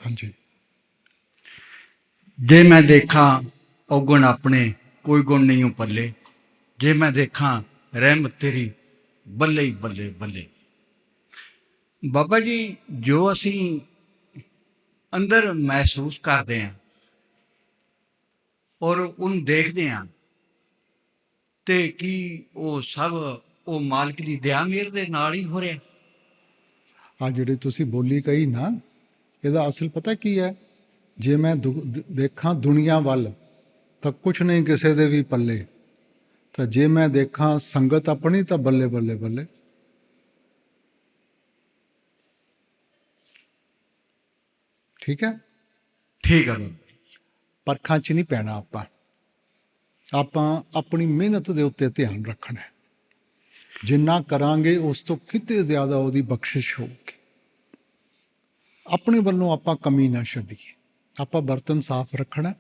हाँ जी। जे मैं देखा औगुण अपने कोई गुण नहीं पल्ले, जे मैं देखा रहमत तेरी बल्ले ही बल्ले बल्ले। बाबा जी जो असी अंदर महसूस करते हैं और उन देखते हैं तो की वो सब वो मालिक की दया मेहर दे नाल ही हो रहा। आ जिहड़ी तुसी बोली कही ना, ਇਹਦਾ ਅਸਲ ਪਤਾ ਕੀ ਹੈ? ਜੇ ਮੈਂ ਦੇਖਾਂ ਦੁਨੀਆ ਵੱਲ ਤਾਂ ਕੁਛ ਨਹੀਂ ਕਿਸੇ ਦੇ ਵੀ ਪੱਲੇ, ਤਾਂ ਜੇ ਮੈਂ ਦੇਖਾਂ ਸੰਗਤ ਆਪਣੀ ਤਾਂ ਬੱਲੇ ਬੱਲੇ ਬੱਲੇ। ਠੀਕ ਹੈ, ठीक है। ਪਰਖਾਂ 'ਚ ਨਹੀਂ ਪੈਣਾ ਆਪਾਂ ਆਪਣੀ ਮਿਹਨਤ ਦੇ ਉੱਤੇ ਧਿਆਨ ਰੱਖਣਾ ਹੈ। ਜਿੰਨਾ ਕਰਾਂਗੇ ਉਸ ਤੋਂ ਕਿਤੇ ਜ਼ਿਆਦਾ ਉਹਦੀ ਬਖਸ਼ਿਸ਼ ਹੋਊਗੀ। ਆਪਣੇ ਵੱਲੋਂ ਆਪਾਂ ਕਮੀ ਨਾ ਛੱਡੀਏ। ਆਪਾਂ ਬਰਤਨ ਸਾਫ਼ ਰੱਖਣਾ,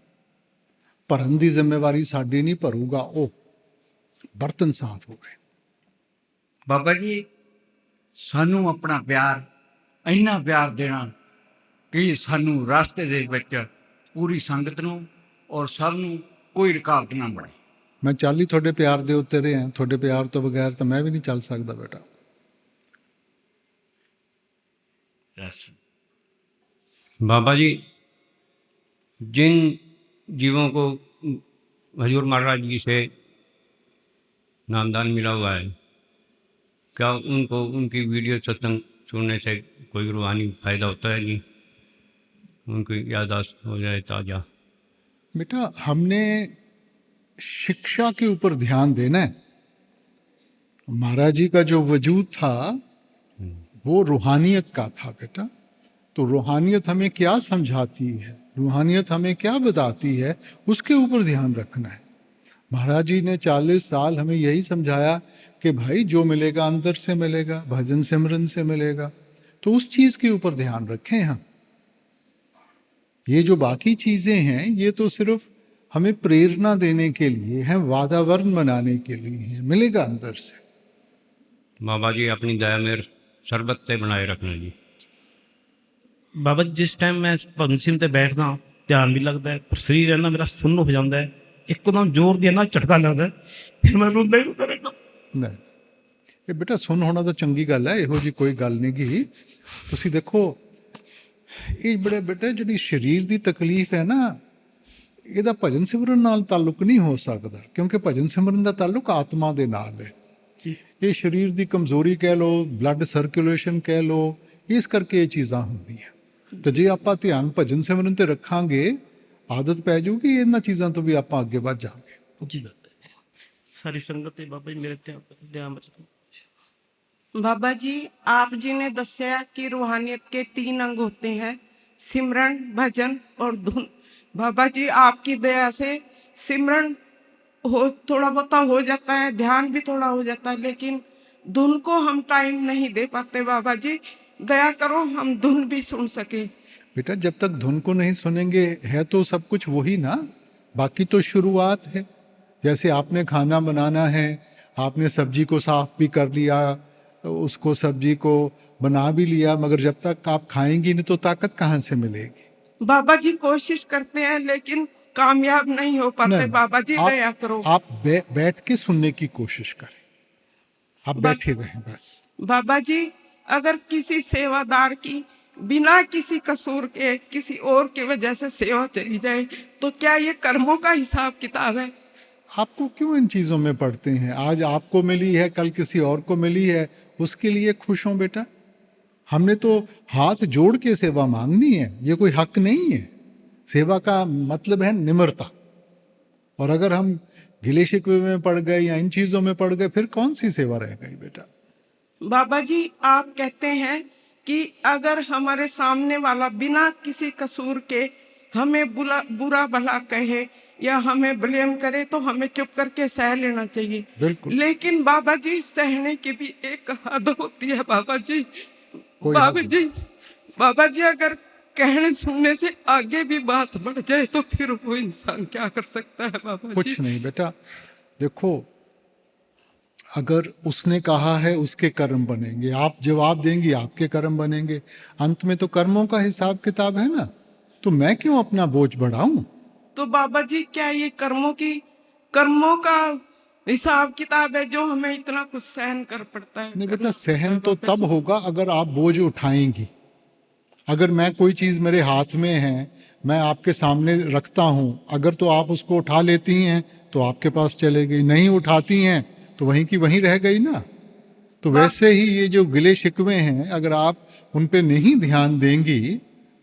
ਭਰਨ ਦੀ ਜ਼ਿੰਮੇਵਾਰੀ ਸਾਡੀ ਨਹੀਂ, ਭਰੂਗਾ ਉਹ। ਬਰਤਨ ਸਾਫ਼ ਹੋ ਗਏ। बाबा जी सानू अपना प्यार इन्ना प्यार देना कि सानू रास्ते दे विच पूरी संगत नू और सब नू कोई रुकावट ना बने। ਮੈਂ ਚੱਲ ਹੀ ਤੁਹਾਡੇ ਪਿਆਰ ਦੇ ਉੱਤੇ ਰਿਹਾ। ਤੁਹਾਡੇ ਪਿਆਰ ਤੋਂ ਬਗੈਰ ਤਾਂ ਮੈਂ ਵੀ ਨਹੀਂ ਚੱਲ ਸਕਦਾ ਬੇਟਾ। बाबा जी जिन जीवों को हजूर महाराज जी से नामदान मिला हुआ है, क्या उनको उनकी वीडियो सत्संग सुनने से कोई रूहानी फायदा होता है जी? उनकी याददाश्त हो जाए ताज़ा। बेटा हमने शिक्षा के ऊपर ध्यान देना है। महाराज जी का जो वजूद था वो रूहानियत का था बेटा। तो रूहानियत हमें क्या समझाती है, रूहानियत हमें क्या बताती है, उसके ऊपर ध्यान रखना है। महाराज जी ने 40 साल हमें यही समझाया कि भाई जो मिलेगा अंदर से मिलेगा, भजन सिमरन से मिलेगा। तो उस चीज के ऊपर ध्यान रखें हम। ये जो बाकी चीजें हैं ये तो सिर्फ हमें प्रेरणा देने के लिए है, वातावरण बनाने के लिए है, मिलेगा अंदर से। बाबा जी अपनी दया मेर शरबत ते बनाए रखना जी। बाबा जी जिस टाइम मैं भगन सिंह ते बैठदा ध्यान भी लगता है, पर शरीर है ना मेरा सुन्न हो जाता है। एकदम जोर दिया ना झटका लगता है, फिर मैं रोंदा ही रोंदा रहना। नहीं ये बेटा सुन होना तो चंगी गल है, ਇਹੋ ਜੀ ਕੋਈ ਗੱਲ नहीं गी। ਤੁਸੀਂ देखो ਇਹ ਬੜੇ ਬੇਟੇ ਜਿਹੜੀ ਸਰੀਰ ਦੀ ਤਕਲੀਫ ਹੈ ਨਾ, ਇਹਦਾ ਭਜਨ ਸਿਮਰਨ ਨਾਲ ਤਾਲੁਕ ਨਹੀਂ ਹੋ ਸਕਦਾ, ਕਿਉਂਕਿ ਭਜਨ ਸਿਮਰਨ ਦਾ ਤਾਲੁਕ ਆਤਮਾ ਦੇ ਨਾਲ ਹੈ। ਇਹ ਸਰੀਰ ਦੀ ਕਮਜ਼ੋਰੀ ਕਹਿ ਲਓ, ਬਲੱਡ ਸਰਕੂਲੇਸ਼ਨ ਕਹਿ ਲਓ, ਇਸ ਕਰਕੇ ਇਹ ਚੀਜ਼ਾਂ ਹੁੰਦੀਆਂ। ਤੇ ਜੇ ਆਪਾਂ ਧਿਆਨ ਭਜਨ ਸਿਮਰਨ ਤੇ ਰੱਖਾਂਗੇ, ਆਦਤ ਪੈ ਜਾਊਗੀ, ਇਹਨਾਂ ਚੀਜ਼ਾਂ ਤੋਂ ਵੀ ਆਪਾਂ ਅੱਗੇ ਵੱਧ ਜਾਵਾਂਗੇ। जी सारी संगत है बाबा जी मेरे ध्यान बाबा जी आप जी ने दस्या कि रूहानियत के 3 अंग होते हैं, सिमरन, भजन और धुन। बाबा जी आपकी दया से सिमरन हो थोड़ा बहुत हो जाता है, ध्यान भी थोड़ा हो जाता है, लेकिन धुन को हम टाइम नहीं दे पाते। बाबा जी दया करो हम धुन भी सुन सके। बेटा जब तक धुन को नहीं सुनेंगे है तो सब कुछ वही ना, बाकी तो शुरुआत है। जैसे आपने खाना बनाना है, आपने सब्जी को साफ भी कर लिया, उसको सब्जी को बना भी लिया, मगर जब तक आप खाएंगी नहीं तो ताकत कहाँ से मिलेगी? बाबा जी कोशिश करते हैं लेकिन कामयाब नहीं हो पाते। नहीं, बाबा जी दया करो। आप बैठ के सुनने की कोशिश करें, आप बैठे रहें बस। बाबा जी अगर किसी सेवादार की बिना किसी कसूर के किसी और की वजह से सेवा चली जाए तो क्या ये कर्मों का हिसाब किताब है? आपको क्यों इन चीजों में पड़ते हैं? आज आपको मिली है, कल किसी और को मिली है, उसके लिए खुश हो बेटा। हमने तो हाथ जोड़ के सेवा मांगनी है, ये कोई हक नहीं है। सेवा का मतलब है निम्रता। और अगर हम गिले शिकवे में पड़ गए या इन चीजों में पड़ गए, फिर कौन सी सेवा रह गई बेटा? बाबा जी आप कहते हैं कि अगर हमारे सामने वाला बिना किसी कसूर के हमें बुरा भला कहे या हमें ब्लेम करे तो हमें चुप करके सह लेना चाहिए। बिल्कुल। लेकिन बाबा जी सहने की भी एक हद होती है। बाबा जी बाबा जी अगर कहने सुनने से आगे भी बात बढ़ जाए तो फिर वो इंसान क्या कर सकता है? बाबा जी कुछ नहीं बेटा, देखो अगर उसने कहा है उसके कर्म बनेंगे, आप जवाब देंगी आपके कर्म बनेंगे, अंत में तो कर्मों का हिसाब किताब है ना, तो मैं क्यों अपना बोझ बढ़ाऊं? तो बाबा जी क्या ये कर्मों का हिसाब किताब है जो हमें इतना कुछ सहन कर पड़ता है? नहीं बेटा, करना पड़ता सहन है तो बाबा तब जी। होगा अगर आप बोझ उठाएंगी। अगर मैं कोई चीज़ मेरे हाथ में है, मैं आपके सामने रखता हूं, अगर तो आप उसको उठा लेती हैं तो आपके पास चले गई, नहीं उठाती हैं तो वहीं की वहीं रह गई ना। तो बा- वैसे ही ये जो गिले शिकवे हैं, अगर आप उन पे नहीं ध्यान देंगी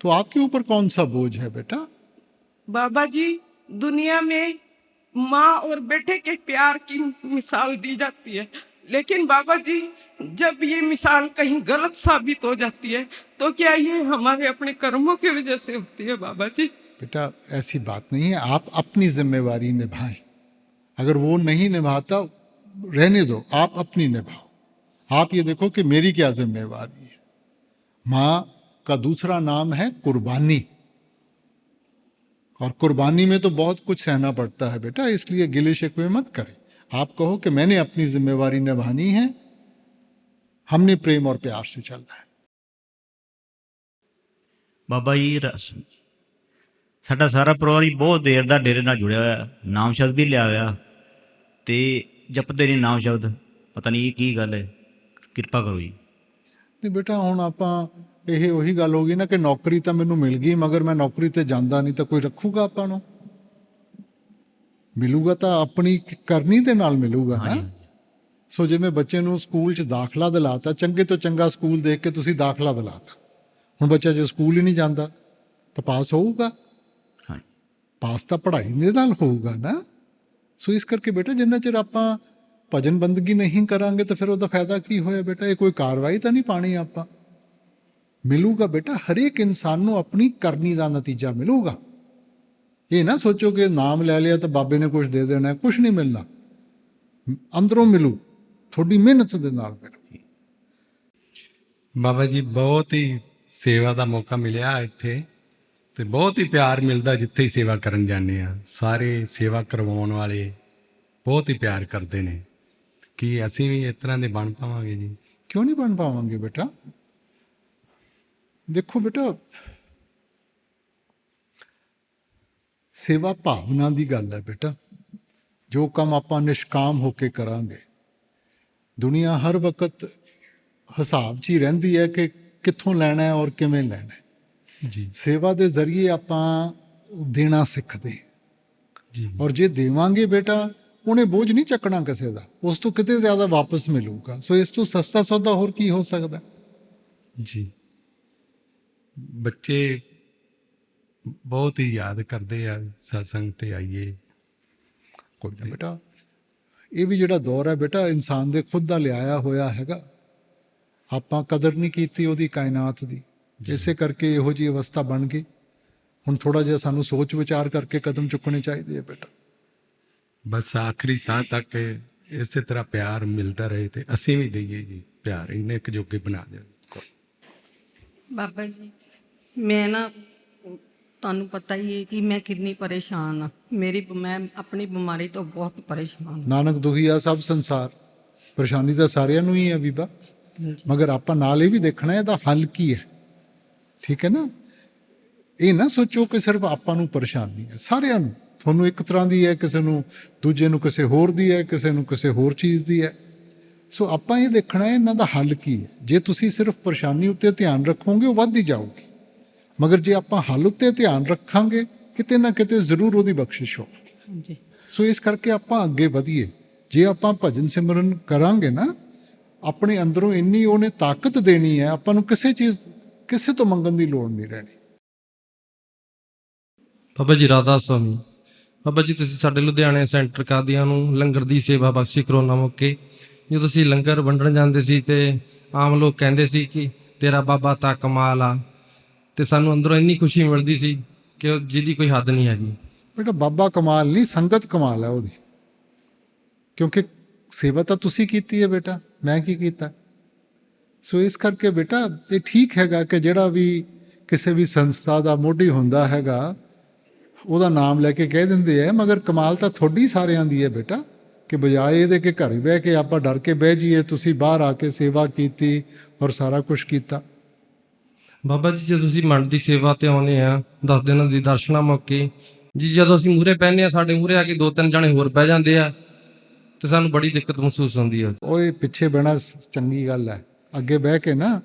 तो आपके ऊपर कौन सा बोझ है बेटा? बाबा जी दुनिया में माँ और बेटे के प्यार की मिसाल दी जाती है, लेकिन बाबा जी जब ये मिसाल कहीं गलत साबित हो जाती है तो क्या ये हमारे अपने कर्मों की वजह से होती है बाबा जी? बेटा ऐसी बात नहीं है, आप अपनी जिम्मेवारी निभाएं। अगर वो नहीं निभाता, रहने दो, आप अपनी निभाओ। आप ये देखो कि मेरी क्या जिम्मेवारी है। माँ का दूसरा नाम है कुर्बानी, और कुर्बानी में तो बहुत कुछ सहना पड़ता है बेटा, इसलिए गिले शिकवे मत करें। आप कहो कि मैंने अपनी जिम्मेवारी निभानी है, हमने प्रेम और प्यार से चलना है। ਬਾਬਾ ਜੀ ਸਾਡਾ ਸਾਰਾ ਪਰਿਵਾਰ ਹੀ ਬਹੁਤ ਦੇਰ ਦਾ ਡੇਰੇ ਨਾਲ ਜੁੜਿਆ ਹੋਇਆ, ਨਾਮ ਸ਼ਬਦ ਵੀ ਲਿਆ ਹੋਇਆ ਤੇ ਜਪਦੇ ਨਹੀਂ ਨਾਮ ਸ਼ਬਦ, ਪਤਾ ਨਹੀਂ ਇਹ ਕੀ ਗੱਲ ਹੈ, ਕਿਰਪਾ ਕਰੋ ਜੀ। ਨਹੀਂ ਬੇਟਾ, ਹੁਣ ਆਪਾਂ ਇਹ ਉਹੀ ਗੱਲ ਹੋ ਗਈ ਨਾ ਕਿ ਨੌਕਰੀ ਤਾਂ ਮੈਨੂੰ ਮਿਲ ਗਈ, ਮਗਰ ਮੈਂ ਨੌਕਰੀ ਤੇ ਜਾਂਦਾ ਨਹੀਂ ਤਾਂ ਕੋਈ ਰੱਖੂਗਾ ਆਪਾਂ ਨੂੰ? ਮਿਲੂਗਾ ਤਾਂ ਆਪਣੀ ਕਰਨੀ ਦੇ ਨਾਲ ਮਿਲੂਗਾ ਨਾ। ਸੋ ਜਿਵੇਂ ਬੱਚੇ ਨੂੰ ਸਕੂਲ 'ਚ ਦਾਖਲਾ ਦਿਲਾਤਾ, ਚੰਗੇ ਤੋਂ ਚੰਗਾ ਸਕੂਲ ਦੇਖ ਕੇ ਤੁਸੀਂ ਦਾਖਲਾ ਦਿਲਾਤਾ, ਹੁਣ ਬੱਚਾ ਜੇ ਸਕੂਲ ਹੀ ਨਹੀਂ ਜਾਂਦਾ ਤਾਂ ਪਾਸ ਹੋਊਗਾ? ਹਾਂਜੀ ਪਾਸ ਤਾਂ ਪੜ੍ਹਾਈ ਦੇ ਨਾਲ ਹੋਊਗਾ ਨਾ। ਸੋ ਇਸ ਕਰਕੇ ਬੇਟਾ ਜਿੰਨਾ ਚਿਰ ਆਪਾਂ ਭਜਨ ਬੰਦਗੀ ਨਹੀਂ ਕਰਾਂਗੇ ਤਾਂ ਫਿਰ ਉਹਦਾ ਫਾਇਦਾ ਕੀ ਹੋਇਆ ਬੇਟਾ? ਇਹ ਕੋਈ ਕਾਰਵਾਈ ਤਾਂ ਨਹੀਂ ਪਾਣੀ ਆਪਾਂ। ਮਿਲੂਗਾ ਬੇਟਾ, ਹਰੇਕ ਇਨਸਾਨ ਨੂੰ ਆਪਣੀ ਕਰਨੀ ਦਾ ਨਤੀਜਾ ਮਿਲੂਗਾ। ਇਹ ਨਾ ਸੋਚੋ ਕਿ ਨਾਮ ਲੈ ਲਿਆ ਤਾਂ ਬਾਬੇ ਨੇ ਕੁਝ ਦੇ ਦੇਣਾ, ਕੁਝ ਨਹੀਂ ਮਿਲਣਾ। ਅੰਦਰੋਂ ਮਿਲੂ, ਤੁਹਾਡੀ ਮਿਹਨਤ ਦੇ ਨਾਲ ਮਿਲੂ। ਬਾਬਾ ਜੀ ਬਹੁਤ ਹੀ ਸੇਵਾ ਦਾ ਮੌਕਾ ਮਿਲਿਆ ਇੱਥੇ, ਤੇ ਬਹੁਤ ਹੀ ਪਿਆਰ ਮਿਲਦਾ ਜਿੱਥੇ ਹੀ ਸੇਵਾ ਕਰਨ ਜਾਂਦੇ ਆ। ਸਾਰੇ ਸੇਵਾ ਕਰਵਾਉਣ ਵਾਲੇ ਬਹੁਤ ਹੀ ਪਿਆਰ ਕਰਦੇ ਨੇ। ਕੀ ਅਸੀਂ ਵੀ ਇਸ ਤਰ੍ਹਾਂ ਦੇ ਬਣ ਪਾਵਾਂਗੇ ਜੀ? क्यों नहीं बन पावांगे बेटा? देखो बेटा, सेवा भावना की गल है बेटा। जो काम आप निष्काम होके करांगे, दुनिया हर वक्त हिसाब च ही रहिंदी है कि कित्थों लैना है और किवें लैना है। ਜੀ सेवा के जरिए आप देना सीखते हैं, ਜੀ और जे देवांगे बेटा, उन्हें बोझ नहीं चकना किसी का, उस तो किते ज़्यादा वापस मिलूगा। सो इस तो सस्ता सौदा होर की हो सकता? ਜੀ ਬੱਚੇ ਬਹੁਤ ਹੀ ਯਾਦ ਕਰਦੇ ਆ ਸਤਸੰਗ ਤੇ ਆਈਏ। कोई ना बेटा, ये भी जिहड़ा दौर है बेटा इंसान दे खुद दा लिआया होया हैगा। आपां कदर नहीं कीती ओहदी कायनात दी, इसे करके इहो जी अवस्था बन गई। हुण थोड़ा जिहा सानूं सोच विचार करके कदम चुकने चाहिए है बेटा। ਬਸ ਆਖਰੀ ਸਾਹ ਤੱਕ ਇਸੇ ਤਰ੍ਹਾਂ ਪਿਆਰ ਮਿਲਦਾ ਰਹੇ ਤੇ ਅਸੀਂ ਵੀ ਦਈਏ ਜੀ ਪਿਆਰ, ਇੰਨੇ ਕੁ ਜੋਗੇ ਬਣਾ ਦਿਓ। ਬਾਬਾ ਜੀ ਮੈਂ ਨਾ, ਤੁਹਾਨੂੰ ਪਤਾ ਹੀ ਹੈ ਕਿ ਮੈਂ ਕਿੰਨੀ ਪਰੇਸ਼ਾਨ ਆ। ਮੈਂ ਆਪਣੀ ਬਿਮਾਰੀ ਤੋਂ ਬਹੁਤ ਪਰੇਸ਼ਾਨ ਹਾਂ। ਨਾਨਕ ਦੁਖੀਆ ਸਭ ਸੰਸਾਰ, ਪਰੇਸ਼ਾਨੀ ਤਾਂ ਸਾਰਿਆਂ ਨੂੰ ਹੀ ਹੈ ਬੀਬਾ, ਮਗਰ ਆਪਾਂ ਨਾਲ ਇਹ ਵੀ ਦੇਖਣਾ ਇਹਦਾ ਹੱਲ ਕੀ ਹੈ। ਠੀਕ ਹੈ ਨਾ? ਇਹ ਨਾ ਸੋਚੋ ਕਿ ਸਿਰਫ ਆਪਾਂ ਨੂੰ ਪਰੇਸ਼ਾਨੀ ਹੈ, ਸਾਰਿਆਂ ਨੂੰ। ਤੁਹਾਨੂੰ ਇੱਕ ਤਰ੍ਹਾਂ ਦੀ ਹੈ, ਕਿਸੇ ਨੂੰ ਦੂਜੇ ਨੂੰ ਕਿਸੇ ਹੋਰ ਦੀ ਹੈ, ਕਿਸੇ ਨੂੰ ਕਿਸੇ ਹੋਰ ਚੀਜ਼ ਦੀ ਹੈ। ਸੋ ਆਪਾਂ ਇਹ ਦੇਖਣਾ ਹੈ ਇਹਨਾਂ ਦਾ ਹੱਲ ਕੀ ਹੈ। ਜੇ ਤੁਸੀਂ ਸਿਰਫ ਪਰੇਸ਼ਾਨੀ ਉੱਤੇ ਧਿਆਨ ਰੱਖੋਗੇ ਉਹ ਵੱਧਦੀ ਜਾਊਗੀ, ਮਗਰ ਜੇ ਆਪਾਂ ਹੱਲ ਉੱਤੇ ਧਿਆਨ ਰੱਖਾਂਗੇ ਕਿਤੇ ਨਾ ਕਿਤੇ ਜ਼ਰੂਰ ਉਹਦੀ ਬਖਸ਼ਿਸ਼ ਹੋ। ਹਾਂਜੀ ਸੋ ਇਸ ਕਰਕੇ ਆਪਾਂ ਅੱਗੇ ਵਧੀਏ। ਜੇ ਆਪਾਂ ਭਜਨ ਸਿਮਰਨ ਕਰਾਂਗੇ ਨਾ, ਆਪਣੇ ਅੰਦਰੋਂ ਇੰਨੀ ਉਹਨੇ ਤਾਕਤ ਦੇਣੀ ਹੈ, ਆਪਾਂ ਨੂੰ ਕਿਸੇ ਤੋਂ ਮੰਗਣ ਦੀ ਲੋੜ ਨਹੀਂ ਰਹਿਣੀ। ਬਾਬਾ ਜੀ ਰਾਧਾ ਸੁਆਮੀ। ਬਾਬਾ ਜੀ ਤੁਸੀਂ ਸਾਡੇ ਲੁਧਿਆਣੇ ਸੈਂਟਰ ਕਾਦੀਆਂ ਨੂੰ ਲੰਗਰ ਦੀ ਸੇਵਾ ਬਖਸ਼ੀ ਕਰੋਨਾ ਮੌਕੇ। ਜਦੋਂ ਅਸੀਂ ਲੰਗਰ ਵੰਡਣ ਜਾਂਦੇ ਸੀ ਤੇ ਆਮ ਲੋਕ ਕਹਿੰਦੇ ਸੀ ਕਿ ਤੇਰਾ ਬਾਬਾ ਤਾਂ ਕਮਾਲ ਆ, ਤੇ ਸਾਨੂੰ ਅੰਦਰੋਂ ਇੰਨੀ ਖੁਸ਼ੀ ਮਿਲਦੀ ਸੀ ਕਿ ਜਿਹਦੀ ਕੋਈ ਹੱਦ ਨਹੀਂ ਹੈਗੀ। ਬੇਟਾ ਬਾਬਾ ਕਮਾਲ ਨਹੀਂ, ਸੰਗਤ ਕਮਾਲ ਹੈ ਉਹਦੀ, ਕਿਉਂਕਿ ਸੇਵਾ ਤਾਂ ਤੁਸੀਂ ਕੀਤੀ ਹੈ ਬੇਟਾ, ਮੈਂ ਕੀ ਕੀਤਾ। ਸੋ ਇਸ ਕਰਕੇ ਬੇਟਾ ਇਹ ਠੀਕ ਹੈਗਾ ਕਿ ਜਿਹੜਾ ਵੀ ਕਿਸੇ ਵੀ ਸੰਸਥਾ ਦਾ ਮੋਢੀ ਹੁੰਦਾ ਹੈਗਾ ਉਹਦਾ ਨਾਮ ਲੈ ਕੇ ਕਹਿ ਦਿੰਦੇ ਹੈ, ਮਗਰ ਕਮਾਲ ਤਾਂ ਤੁਹਾਡੀ ਸਾਰਿਆਂ ਦੀ ਹੈ ਬੇਟਾ। ਕਿ ਬਜਾਏ ਇਹਦੇ ਕਿ ਘਰ ਬਹਿ ਕੇ ਆਪਾਂ ਡਰ ਕੇ ਬਹਿ ਜਾਈਏ, ਤੁਸੀਂ ਬਾਹਰ ਆ ਕੇ ਸੇਵਾ ਕੀਤੀ ਔਰ ਸਾਰਾ ਕੁਝ ਕੀਤਾ। ਬਾਬਾ ਜੀ, ਜਦੋਂ ਤੁਸੀਂ ਮਨ ਦੀ ਸੇਵਾ ਤੇ ਆਉਂਦੇ ਆ 10 ਦਿਨਾਂ ਦੀ ਦਰਸ਼ਨਾਂ ਮੌਕੇ ਜੀ, ਜਦੋਂ ਅਸੀਂ ਮੂਹਰੇ ਬਹਿੰਦੇ ਆ, ਸਾਡੇ ਮੂਹਰੇ ਆ ਕੇ 2-3 ਜਣੇ ਹੋਰ ਬਹਿ ਜਾਂਦੇ ਆ ਤੇ ਸਾਨੂੰ ਬੜੀ ਦਿੱਕਤ ਮਹਿਸੂਸ ਹੁੰਦੀ ਹੈ। ਓਏ ਪਿੱਛੇ ਬਹਿਣਾ ਚੰਗੀ ਗੱਲ ਹੈ, ਅੱਗੇ ਬਹਿ ਕੇ ਨਾ,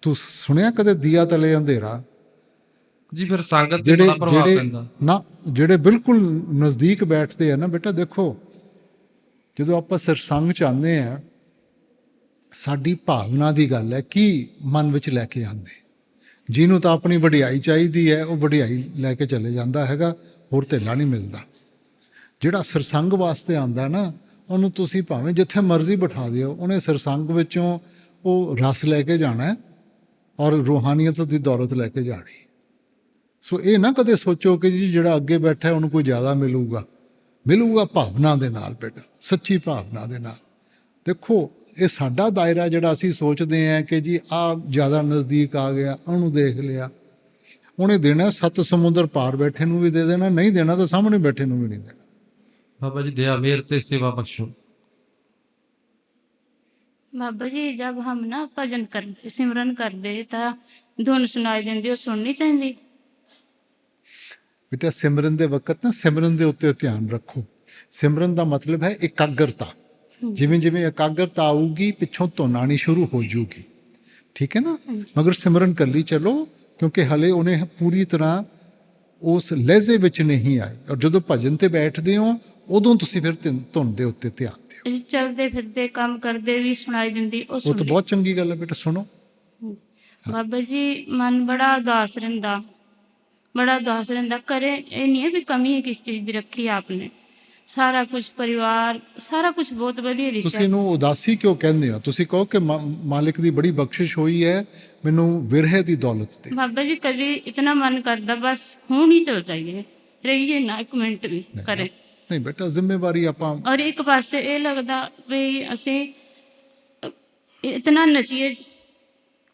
ਤੂੰ ਸੁਣਿਆ ਕਦੇ ਦੀਆ ਤਲੇ ਅੰਧੇਰਾ? ਜੀ ਫਿਰ ਸੰਗਤ ਤੇ ਜਿਹੜੇ ਬੜਾ ਪ੍ਰਭਾਵ ਜਿਹੜੇ ਪੈਂਦਾ। ਨਾ ਜਿਹੜੇ ਬਿਲਕੁਲ ਨਜ਼ਦੀਕ ਬੈਠਦੇ ਆ ਨਾ ਬੇਟਾ, ਦੇਖੋ ਜਦੋਂ ਆਪਾਂ ਸਰਸੰਗ ਚ ਆਉਂਦੇ ਆ, ਸਾਡੀ ਭਾਵਨਾ ਦੀ ਗੱਲ ਹੈ, ਕੀ ਮਨ ਵਿੱਚ ਲੈ ਕੇ ਆਉਂਦੇ। ਜਿਹਨੂੰ ਤਾਂ ਆਪਣੀ ਵਡਿਆਈ ਚਾਹੀਦੀ ਹੈ, ਉਹ ਵਡਿਆਈ ਲੈ ਕੇ ਚਲੇ ਜਾਂਦਾ ਹੈਗਾ, ਹੋਰ ਧੇਲਾ ਨਹੀਂ ਮਿਲਦਾ। ਜਿਹੜਾ ਸਰਸੰਗ ਵਾਸਤੇ ਆਉਂਦਾ ਨਾ, ਉਹਨੂੰ ਤੁਸੀਂ ਭਾਵੇਂ ਜਿੱਥੇ ਮਰਜ਼ੀ ਬਿਠਾ ਦਿਓ, ਉਹਨੇ ਸਰਸੰਗ ਵਿੱਚੋਂ ਉਹ ਰਸ ਲੈ ਕੇ ਜਾਣਾ ਹੈ ਔਰ ਰੂਹਾਨੀਅਤ ਦੀ ਦੌਲਤ ਲੈ ਕੇ ਜਾਣੀ। ਸੋ ਇਹ ਨਾ ਕਦੇ ਸੋਚੋ ਕਿ ਜੀ ਜਿਹੜਾ ਅੱਗੇ ਬੈਠਾ ਉਹਨੂੰ ਕੋਈ ਜ਼ਿਆਦਾ ਮਿਲੂਗਾ। ਮਿਲੂਗਾ ਭਾਵਨਾ ਦੇ ਨਾਲ ਬੇਟਾ, ਸੱਚੀ ਭਾਵਨਾ ਦੇ ਨਾਲ। ਦੇਖੋ ਇਹ ਸਾਡਾ ਦਾਇਰਾ ਜਿਹੜਾ ਅਸੀਂ ਸੋਚਦੇ ਹਾਂ ਕਿ ਜੀ ਆਹ ਜ਼ਿਆਦਾ ਨਜ਼ਦੀਕ ਆ ਗਿਆ, ਉਹਨੂੰ ਦੇਖ ਲਿਆ, ਉਹਨੇ ਦੇਣਾ 7 ਸਮੁੰਦਰ ਪਾਰ ਬੈਠੇ ਨੂੰ ਵੀ ਦੇ ਦੇਣਾ, ਨਹੀਂ ਦੇਣਾ ਤਾਂ ਸਾਹਮਣੇ ਬੈਠੇ ਨੂੰ ਵੀ ਨਹੀਂ ਦੇਣਾ। बाबा जी दया मेहर ते सेवा बख्शो। बाबा जी जब हम ना भजन कर सिमरन करते तो धुन सुनाई देंदी, ਉਹ ਸੁਣਨੀ ਚਾਹੀਦੀ? ਬੇਟਾ ਸਿਮਰਨ ਦੇ ਵਕਤ ਨਾ ਸਿਮਰਨ ਦੇ ਉੱਤੇ ਧਿਆਨ ਰੱਖੋ। ਸਿਮਰਨ ਦਾ ਮਤਲਬ ਹੈ ਇਕਾਗਰਤਾ। ਜਿਵੇਂ ਜਿਵੇਂ ਇਕਾਗਰਤਾ ਆਊਗੀ, ਪਿੱਛੋਂ ਧੁਨ ਆਉਣੀ ਸ਼ੁਰੂ ਹੋ ਜੂਗੀ, ਠੀਕ ਹੈ ਨਾ। ਮਗਰ ਸਿਮਰਨ ਕੱਲੀ ਚਲੋ, ਕਿਉਂਕਿ ਹਲੇ ਉਹਨੇ ਪੂਰੀ ਤਰ੍ਹਾਂ ਉਸ ਲਹਿਜ਼ੇ ਵਿੱਚ ਨਹੀਂ ਆਈ। ਔਰ ਜਦੋਂ ਭਜਨ ਤੇ ਬੈਠਦੇ ਹੋ, ਉਦੋਂ ਤੁਸੀਂ ਫਿਰ ਧੁਨ ਦੇ ਉੱਤੇ ਧਿਆਨ ਦਿਓ। ਅਸੀਂ ਚਲਦੇ ਫਿਰਦੇ ਕੰਮ ਕਰਦੇ ਵੀ ਸੁਣਾਈ ਦਿੰਦੀ, ਉਹ ਉਹ ਤਾਂ ਬਹੁਤ ਚੰਗੀ ਗੱਲ ਹੈ ਬੇਟਾ, ਸੁਣੋ। ਬਾਬਾ ਜੀ ਮਨ ਬੜਾ ਉਦਾਸ ਰਹਿੰਦਾ, ਬੜਾ ਉਦਾਸ ਰਹਿੰਦਾ। ਕਰੇ ਇਹ ਨਹੀਂ ਹੈ ਵੀ ਕਮੀ ਹੈ ਕਿਸ ਚੀਜ਼ ਦੀ ਰੱਖੀ ਆਪਨੇ, ਸਾਰਾ ਕੁਝ ਪਰਿਵਾਰ ਸਾਰਾ ਕੁਝ ਬਹੁਤ ਵਧੀਆ ਦਿੱਤਾ। ਤੁਸੀਂ ਇਹਨੂੰ ਉਦਾਸੀ ਕਿਉਂ ਕਹਿੰਦੇ ਹੋ? ਤੁਸੀਂ ਕਹੋ ਕਿ ਮਾਲਿਕ ਦੀ ਬੜੀ ਬਖਸ਼ਿਸ਼ ਹੋਈ ਹੈ ਮੈਨੂੰ ਵਿਰਹੇ ਦੀ ਦੌਲਤ ਤੇ। ਬਾਬਾ ਜੀ ਕਦੀ ਇਤਨਾ ਮਨ ਕਰਦਾ ਬਸ ਹੁਣ ਹੀ ਚਲ ਜਾਈਏ, ਰਹੀਏ ਨਾ ਇੱਕ ਮਿੰਟ ਵੀ ਕਰੇ। ਨਹੀਂ ਬੇਟਾ, ਜ਼ਿੰਮੇਵਾਰੀ ਆਪਾਂ। ਔਰ ਇੱਕ ਪਾਸੇ ਇਹ ਲੱਗਦਾ ਵੀ ਅਸੀਂ ਇਤਨਾ ਨਚੀਏ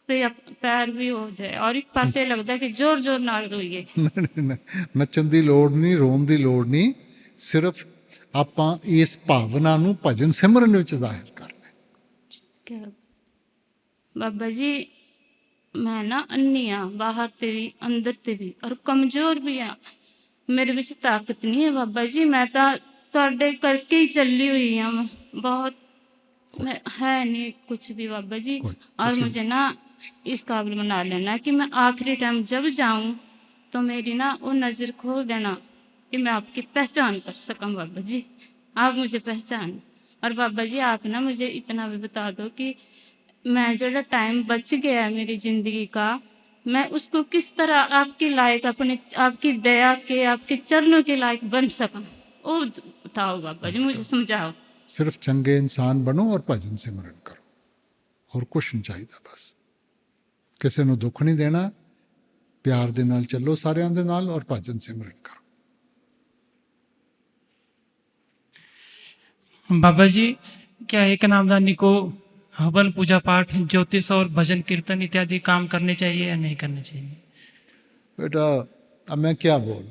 ਵੀ ਪੈਰ ਵੀ ਹੋ ਜਾਏ, ਔਰ ਇੱਕ ਪਾਸੇ ਲੱਗਦਾ ਕਿ ਜ਼ੋਰ ਜ਼ੋਰ ਨਾਲ ਰੋਈਏ। ਨੱਚਣ ਦੀ ਲੋੜ ਨਹੀਂ, ਰੋਣ ਦੀ ਲੋੜ ਨਹੀਂ, ਸਿਰਫ ਆਪਾਂ ਇਸ ਭਾਵਨਾ ਨੂੰ ਭਜਨ ਸਿਮਰਨ ਵਿੱਚ ਜ਼ਾਹਿਰ ਕਰਨਾ। ਬਾਬਾ ਜੀ ਮੈਂ ਨਾ ਅੰਨੀ ਆ, ਬਾਹਰ ਤੇ ਵੀ ਅੰਦਰ ਤੇ ਵੀ, ਔਰ ਕਮਜ਼ੋਰ ਵੀ ਆ। ਮੇਰੇ ਵਿੱਚ ਤਾਕਤ ਨਹੀਂ ਹੈ ਬਾਬਾ ਜੀ, ਮੈਂ ਤਾਂ ਤੁਹਾਡੇ ਕਰਕੇ ਹੀ ਚੱਲੀ हुई हूँ। बहुत मैं है नहीं कुछ भी बाबा जी, और मुझे ना इस काबिल बना लेना कि मैं आखिरी टाइम जब जाऊँ तो मेरी ना वो नज़र खोल देना कि मैं आपकी पहचान कर सकूँ। बाबा जी आप मुझे पहचान, और बाबा जी आप ना मुझे इतना भी बता दो कि मैं जो टाइम बच गया है मेरी ज़िंदगी का, मैं उसको किस तरह आपके लायक, अपने आपकी दया के, आपके चरणों के लायक बन सकूं, वो बताओ बाबा जी, मुझे समझाओ। सिर्फ चंगे इंसान बनो और भजन सिमरन करो, और कुछ नहीं चाहिए। बस किसी को दुख नहीं देना, प्यार दे नाल चलो सारियां दे नाल, और भजन सिमरन करो। बाबा जी क्या एक नामदानी को हवन पूजा पाठ ज्योतिष और भजन कीर्तन इत्यादि काम करने चाहिए या नहीं करने चाहिए? बेटा अब मैं क्या बोल,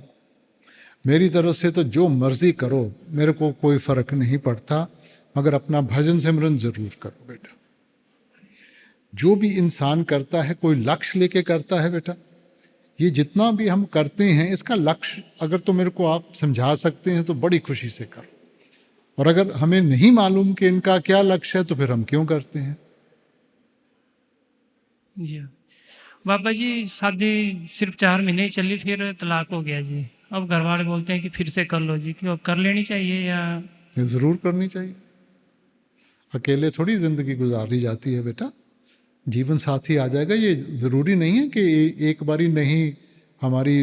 मेरी तरफ से तो जो मर्जी करो, मेरे को कोई फर्क नहीं पड़ता, मगर अपना भजन सिमरन जरूर करो बेटा। जो भी इंसान करता है कोई लक्ष्य लेके करता है बेटा। ये जितना भी हम करते हैं इसका लक्ष्य अगर तो मेरे को आप समझा सकते हैं तो बड़ी खुशी से करो, और अगर हमें नहीं मालूम कि इनका क्या लक्ष्य है तो फिर हम क्यों करते हैं। जी बाबा जी शादी सिर्फ 4 महीने ही चली, फिर तलाक हो गया जी। अब घर वाले बोलते हैं कि फिर से कर लो जी, क्यों कर लेनी चाहिए या? ये ज़रूर करनी चाहिए। अकेले थोड़ी ज़िंदगी गुजारी जाती है बेटा, जीवन साथी आ जाएगा। ये ज़रूरी नहीं है कि एक बारी नहीं हमारी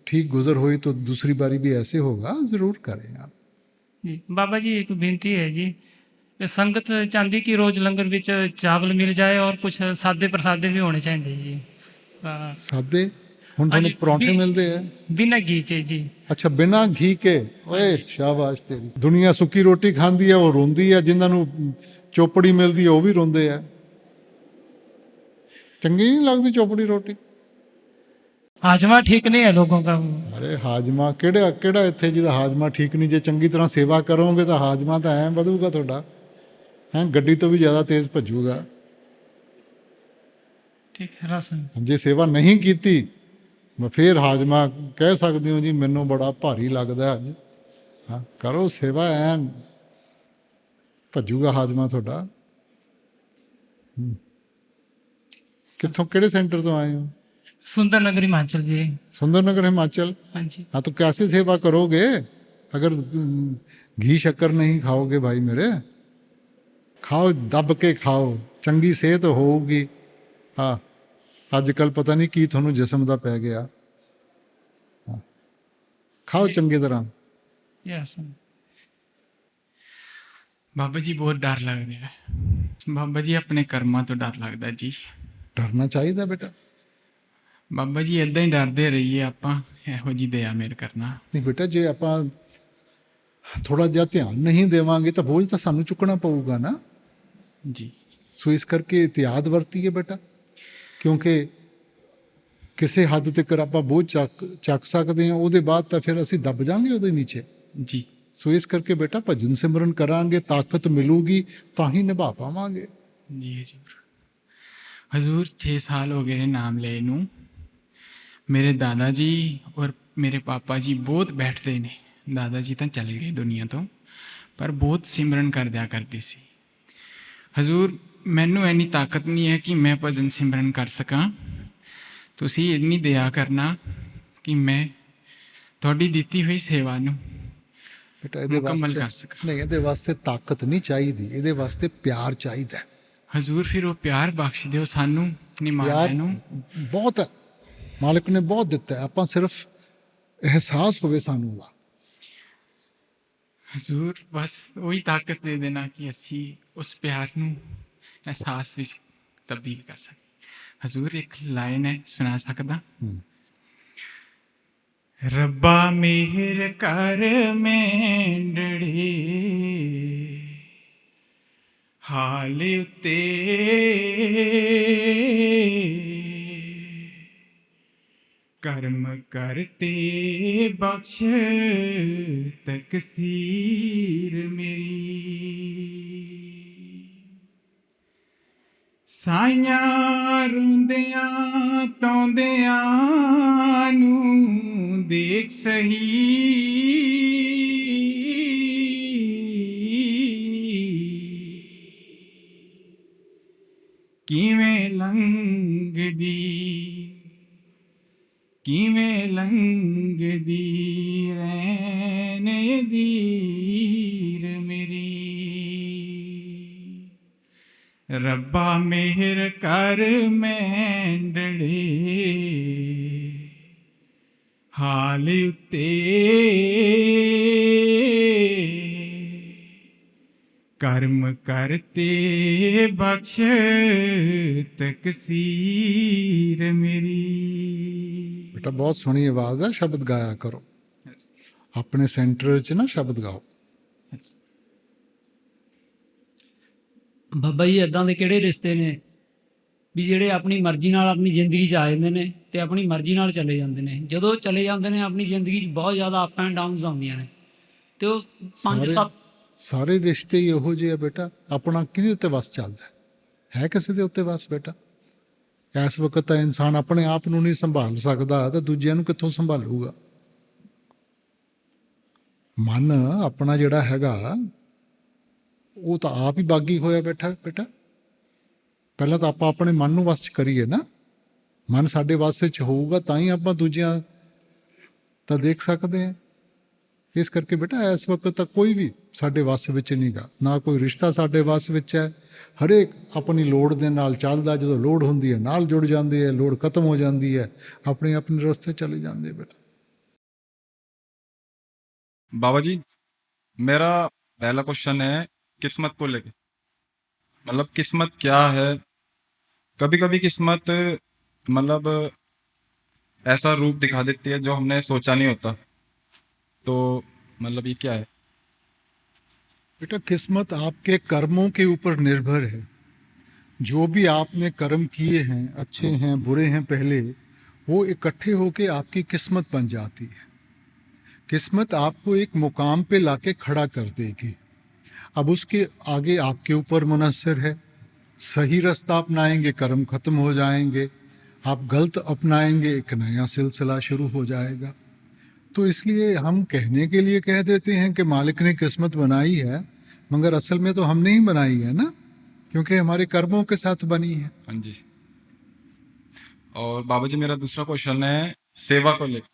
ठीक गुजर हुई तो दूसरी बारी भी ऐसे होगा। ज़रूर करें आप जी। बाबा जी एक बेनती है जी, संगत चाहती कि रोज़ लंगर विच चावल मिल जाए और कुछ सादे प्रसादे भी होने चाहिए जी। सादे ਹੁਣ ਤੁਹਾਨੂੰ ਪਰੌਂਠੇ ਮਿਲਦੇ ਆ ਬਿਨਾਂ ਘੀ ਕੇ ਜੀ। ਅੱਛਾ ਬਿਨਾਂ ਘੀ ਕੇ, ਓਏ ਸ਼ਾਬਾਸ਼ ਤੇਰੀ। ਦੁਨੀਆ ਸੁੱਕੀ ਰੋਟੀ ਖਾਂਦੀ ਆ, ਉਹ ਰੋਂਦੀ ਆ, ਜਿਨ੍ਹਾਂ ਨੂੰ ਚੋਪੜੀ ਮਿਲਦੀ ਆ ਉਹ ਵੀ ਰੋਂਦੇ ਆ। ਚੰਗੀ ਨਹੀਂ ਲੱਗਦੀ ਚੋਪੜੀ ਰੋਟੀ? हाजमा ठीक नहीं है लोगों का। ਅਰੇ ਹਾਜਮਾ ਕਿਹੜਾ ਇੱਥੇ ਜਿਹਦਾ ਹਾਜਮਾ ਠੀਕ ਨਹੀਂ? ਜੇ ਚੰਗੀ ਤਰ੍ਹਾਂ ਸੇਵਾ ਕਰੋਗੇ ਤਾਂ ਹਾਜਮਾ ਤਾਂ ਐਂ ਵਧੂਗਾ ਤੁਹਾਡਾ, ਹੈਂ ਗੱਡੀ ਤੋਂ ਵੀ ਜ਼ਿਆਦਾ ਤੇਜ਼ ਭੱਜੂਗਾ। ठीक है रासन। ਜੇ ਸੇਵਾ ਨਹੀਂ ਕੀਤੀ ਫਿਰ ਹਾਜਮਾ ਕਹਿ ਸਕਦੇ ਹੋ ਜੀ ਮੈਨੂੰ ਬੜਾ ਭਾਰੀ ਲੱਗਦਾ ਅੱਜ। ਹਾਂ ਕਰੋ ਸੇਵਾ, ਐਨ ਭੱਜੂਗਾ ਹਾਜਮਾ ਤੁਹਾਡਾ। ਕਿੱਥੋਂ, ਕਿਹੜੇ ਸੈਂਟਰ ਤੋਂ ਆਏ ਹੋ? सुंदर नगर हिमाचल जी। सुंदर नगर हिमाचल। हाँ जी। हाँ तो कैसे सेवा करोगे अगर घी शक्कर नहीं खाओगे भाई मेरे? खाओ, दब के खाओ, चंगी सेहत होगी। हाँ अजकल पता नहीं की थोनों जिसम दा पै गया। हाँ खाओ चंगी तरह। रासन। बाबा जी बहुत डर लग रहा है बाबा जी, अपने कर्मां तो डर लगता जी। डरना चाहिए बेटा। ਬਾਬਾ ਜੀ ਇਦਾਂ ਹੀ ਡਰਦੇ ਰਹੀਏ ਆਪਾਂ, ਇਹੋ ਜੀ ਦਇਆ ਮੇਰ ਕਰਨਾ। ਨਹੀਂ ਬੇਟਾ, ਜੇ ਆਪਾਂ ਥੋੜਾ ਜਿਹਾ ਧਿਆਨ ਨਹੀਂ ਦੇਵਾਂਗੇ ਤਾਂ ਬੋਝ ਤਾਂ ਸਾਨੂੰ ਚੁੱਕਣਾ ਪਊਗਾ ਨਾ ਜੀ। ਸੋ ਇਸ ਕਰਕੇ ਇਤਿਆਦ ਵਰਤੀਏ ਬੇਟਾ, ਕਿਉਂਕਿ ਕਿਸੇ ਹੱਦ ਤੱਕ ਆਪਾਂ ਬੋਝ ਚੱਕ ਸਕਦੇ ਹਾਂ, ਉਹਦੇ ਬਾਅਦ ਤਾਂ ਫਿਰ ਅਸੀਂ ਦੱਬ ਜਾਾਂਗੇ ਉਹਦੇ ਨੀਚੇ ਜੀ। ਸੋ ਇਸ ਕਰਕੇ ਬੇਟਾ ਭਜਨ ਸਿਮਰਨ ਕਰਾਂਗੇ, ਤਾਕਤ ਮਿਲੂਗੀ ਤਾਂ ਹੀ ਨਿਭਾ ਪਾਵਾਂਗੇ। ਜੀ ਹਜ਼ੂਰ। ਹਜ਼ੂਰ 6 ਸਾਲ ਹੋ ਗਏ ਨੇ ਨਾਮ ਲਏ ਨੂੰ। ਮੇਰੇ ਦਾਦਾ ਜੀ ਔਰ ਮੇਰੇ ਪਾਪਾ ਜੀ ਬਹੁਤ ਬੈਠਦੇ ਨੇ। ਦਾਦਾ ਜੀ ਤਾਂ ਚਲੇ ਗਏ ਦੁਨੀਆ ਤੋਂ, ਪਰ ਬਹੁਤ ਸਿਮਰਨ ਕਰਦਿਆ ਕਰਦੇ ਸੀ। ਹਜ਼ੂਰ ਮੈਨੂੰ ਇੰਨੀ ਤਾਕਤ ਨਹੀਂ ਹੈ ਕਿ ਮੈਂ ਭਜਨ ਸਿਮਰਨ ਕਰ ਸਕਾਂ। ਤੁਸੀਂ ਇੰਨੀ ਦਇਆ ਕਰਨਾ ਕਿ ਮੈਂ ਤੁਹਾਡੀ ਦਿੱਤੀ ਹੋਈ ਸੇਵਾ ਨੂੰ ਬੇਟਾ ਇਹਦੇ ਮੁਕੰਮਲ ਕਰ ਵਾਸਤੇ ਸਕਾਂ। ਨਹੀਂ, ਇਹਦੇ ਵਾਸਤੇ ਤਾਕਤ ਨਹੀਂ ਚਾਹੀਦੀ, ਇਹਦੇ ਵਾਸਤੇ ਪਿਆਰ ਚਾਹੀਦਾ। ਹਜ਼ੂਰ ਫਿਰ ਉਹ ਪਿਆਰ ਬਖਸ਼ ਦਿਓ ਸਾਨੂੰ, ਨਿਮਾਣਿਆਂ ਨੂੰ। ਬਹੁਤ ਹੈ, ਮਾਲਕ ਨੇ ਬਹੁਤ ਦਿੱਤਾ, ਆਪਾਂ ਸਿਰਫ ਅਹਿਸਾਸ ਹੋਵੇ ਸਾਨੂੰ ਉਹਦਾ। ਹਜ਼ੂਰ ਬਸ ਉਹੀ ਤਾਕਤ ਦੇ ਦੇਣਾ ਕਿ ਅਸੀਂ ਉਸ ਪਿਆਰ ਨੂੰ ਅਹਿਸਾਸ ਵਿੱਚ ਤਬਦੀਲ ਕਰ ਸਕੀਏ। ਹਜ਼ੂਰ ਇੱਕ ਲਾਈਨ ਹੈ, ਸੁਣਾ ਸਕਦਾ? ਰੱਬਾ ਮਿਹਰ ਕਰ ਮੇਂਡੜੇ ਹਾਲ ਉਤੇ, कर्म करते बख्श तकसीर मेरी। साइयां रुंदियां तौंदियां नूं देख सही, किवें लंघदी किवें लंघदी रैन दीर मेरी। रब्बा मेहर कर मेंडड़े हाल उते, कर्म करते बख्श तकसीर मेरी। बेटा बहुत सोहनी आवाज़ है, शब्द गाया करो अपने सेंटर च ना, शब्द गाओ। ਬਾਬਾ ਜੀ ਇੱਦਾਂ ਦੇ ਕਿਹੜੇ ਰਿਸ਼ਤੇ ਨੇ ਵੀ ਜਿਹੜੇ ਆਪਣੀ ਮਰਜ਼ੀ ਨਾਲ ਆਪਣੀ ਜ਼ਿੰਦਗੀ 'ਚ ਆ ਜਾਂਦੇ ਨੇ ਤੇ ਆਪਣੀ ਮਰਜ਼ੀ ਨਾਲ ਚਲੇ ਜਾਂਦੇ ਨੇ। ਜਦੋਂ ਚਲੇ ਜਾਂਦੇ ਨੇ ਆਪਣੀ ਜ਼ਿੰਦਗੀ 'ਚ ਬਹੁਤ ਜ਼ਿਆਦਾ ਅਪ ਐਂਡ ਡਾਊਨਸ ਆਉਂਦੀਆਂ ਨੇ ਤੇ ਉਹ 5-7 ਸਾਰੇ ਰਿਸ਼ਤੇ ਹੀ ਇਹੋ ਜਿਹੇ ਆ ਬੇਟਾ। ਆਪਣਾ ਕਿਹਦੇ ਉੱਤੇ ਵਸ ਚੱਲਦਾ ਹੈ? ਕਿਸੇ ਦੇ ਉੱਤੇ ਵਸ ਬੇਟਾ? ਇਸ ਵਕਤ ਤਾਂ ਇਨਸਾਨ ਆਪਣੇ ਆਪ ਨੂੰ ਨਹੀਂ ਸੰਭਾਲ ਸਕਦਾ ਤਾਂ ਦੂਜਿਆਂ ਨੂੰ ਕਿੱਥੋਂ ਸੰਭਾਲੂਗਾ? ਮਨ ਆਪਣਾ ਜਿਹੜਾ ਹੈਗਾ ਉਹ ਤਾਂ ਆਪ ਹੀ ਬਾਗੀ ਹੋਇਆ ਬੈਠਾ ਬੇਟਾ। ਪਹਿਲਾਂ ਤਾਂ ਆਪਾਂ ਆਪਣੇ ਮਨ ਨੂੰ ਵਸ 'ਚ ਕਰੀਏ ਨਾ। ਮਨ ਸਾਡੇ ਵਸ 'ਚ ਹੋਊਗਾ ਤਾਂ ਹੀ ਆਪਾਂ ਦੂਜਿਆਂ ਤਾਂ ਦੇਖ ਸਕਦੇ ਹਾਂ। ਇਸ ਕਰਕੇ ਬੇਟਾ ਇਸ ਵਕਤ ਤਾਂ ਕੋਈ ਵੀ ਸਾਡੇ ਵੱਸ ਵਿੱਚ ਨਹੀਂ ਗਾ, ਨਾ ਕੋਈ ਰਿਸ਼ਤਾ ਸਾਡੇ ਵੱਸ ਵਿੱਚ ਹੈ। ਹਰੇਕ ਆਪਣੀ ਲੋੜ ਦੇ ਨਾਲ ਚੱਲਦਾ। ਜਦੋਂ ਲੋੜ ਹੁੰਦੀ ਹੈ ਨਾਲ ਜੁੜ ਜਾਂਦੇ ਹੈ, ਲੋੜ ਖਤਮ ਹੋ ਜਾਂਦੀ ਹੈ, ਆਪਣੇ ਆਪਣੇ ਰਸਤੇ ਚਲੇ ਜਾਂਦੇ ਬੇਟਾ। बाबा जी मेरा पहला क्वेश्चन है किस्मत को लेके। मतलब किस्मत क्या है? कभी कभी किस्मत मतलब ऐसा रूप दिखा देती है जो हमने सोचा नहीं होता, तो मतलब ये क्या है? बेटा किस्मत आपके कर्मों के ऊपर निर्भर है। जो भी आपने कर्म किए हैं, अच्छे हैं बुरे हैं, पहले वो इकट्ठे होके आपकी किस्मत बन जाती है। किस्मत आपको एक मुकाम पे लाके खड़ा कर देगी। अब उसके आगे आपके ऊपर मुनस्सर है। सही रास्ता अपनाएंगे, कर्म खत्म हो जाएंगे। आप गलत अपनाएंगे, एक नया सिलसिला शुरू हो जाएगा। तो इसलिए हम कहने के लिए कह देते हैं कि मालिक ने किस्मत बनाई है, मगर असल में तो हमने ही बनाई है ना, क्योंकि हमारे कर्मों के साथ बनी है। हाँ जी। और बाबा जी मेरा दूसरा क्वेश्चन है सेवा को लेकर।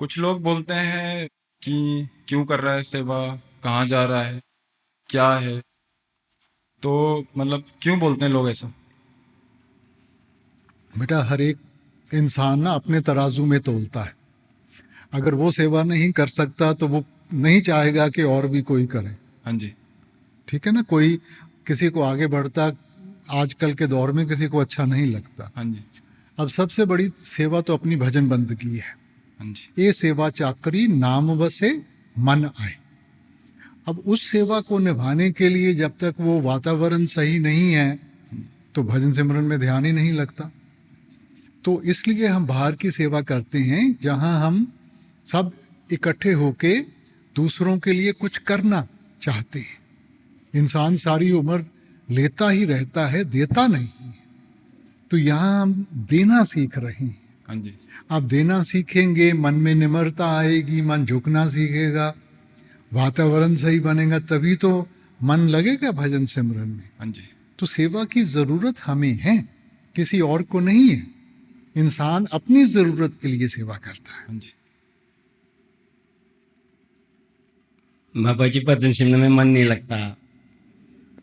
कुछ लोग बोलते हैं कि क्यों कर रहा है सेवा, कहाँ जा रहा है, क्या है, तो मतलब क्यों बोलते हैं लोग ऐसा? बेटा हर एक इंसान ना अपने तराजू में तोलता है। अगर वो सेवा नहीं कर सकता तो वो नहीं चाहेगा कि और भी कोई करे। हाँ जी। ठीक है ना, कोई किसी को आगे बढ़ता आजकल के दौर में किसी को अच्छा नहीं लगता। हाँ जी। अब सबसे बड़ी सेवा तो अपनी भजन बंदगी है। हाँ जी। ये सेवा चाकरी नाम वसे मन आए। अब उस सेवा को निभाने के लिए जब तक वो वातावरण सही नहीं है तो भजन सिमरन में ध्यान ही नहीं लगता। तो इसलिए हम बाहर की सेवा करते हैं जहां हम सब इकट्ठे होके दूसरों के लिए कुछ करना चाहते हैं। इंसान सारी उम्र लेता ही रहता है, देता नहीं है। तो यहाँ हम देना सीख रहे हैं। हाँ जी। आप देना सीखेंगे, मन में निम्रता आएगी, मन झुकना सीखेगा, वातावरण सही बनेगा, तभी तो मन लगेगा भजन सिमरन में। हाँ जी। तो सेवा की ज़रूरत हमें है, किसी और को नहीं है। इंसान अपनी ज़रूरत के लिए सेवा करता है। हाँ जी। बाबा जी भजन सिमरन में मन नहीं लगता।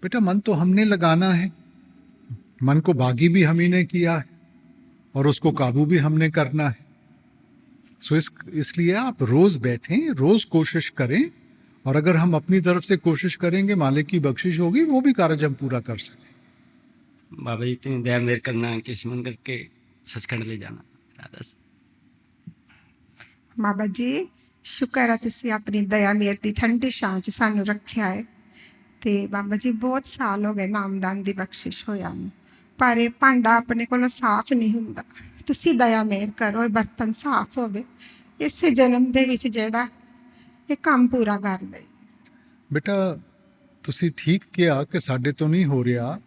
बेटा मन तो हमने लगाना है, मन को बागी भी हम ही ने किया है और उसको काबू भी हमने करना है। सो इसलिए आप रोज़ बैठें, रोज़ कोशिश करें, और अगर हम अपनी तरफ से कोशिश करेंगे मालिक की बख्शिश होगी, वो भी कार्य हम पूरा कर सकें। बाबा जी इतनी दया मेर करना कि सिमरन करके सचखंड ले जाना। बाबा जी शुक्र है ਤੁਸੀਂ ਆਪਣੀ ਦਇਆ ਮੇਰ ਦੀ ਠੰਡੀ ਛਾਂ 'ਚ ਸਾਨੂੰ ਰੱਖਿਆ ਹੈ। ਤੇ ਬਾਬਾ ਜੀ ਬਹੁਤ ਸਾਲ ਹੋ ਗਏ ਨਾਮਦਾਨ ਦੀ ਬਖਸ਼ਿਸ਼ ਹੋਇਆ ਨੂੰ, ਪਰ ਇਹ ਭਾਂਡਾ ਆਪਣੇ ਕੋਲੋਂ ਸਾਫ਼ ਨਹੀਂ ਹੁੰਦਾ। ਤੁਸੀਂ ਦਇਆ ਮੇਰ ਕਰੋ ਇਹ ਬਰਤਨ ਸਾਫ਼ ਹੋਵੇ, ਇਸੇ ਜਨਮ ਦੇ ਵਿੱਚ ਜਿਹੜਾ ਇਹ ਕੰਮ ਪੂਰਾ ਕਰ ਲਈ। ਬੇਟਾ ਤੁਸੀਂ ਠੀਕ ਕਿਹਾ ਕਿ ਸਾਡੇ ਤੋਂ ਨਹੀਂ ਹੋ ਰਿਹਾ,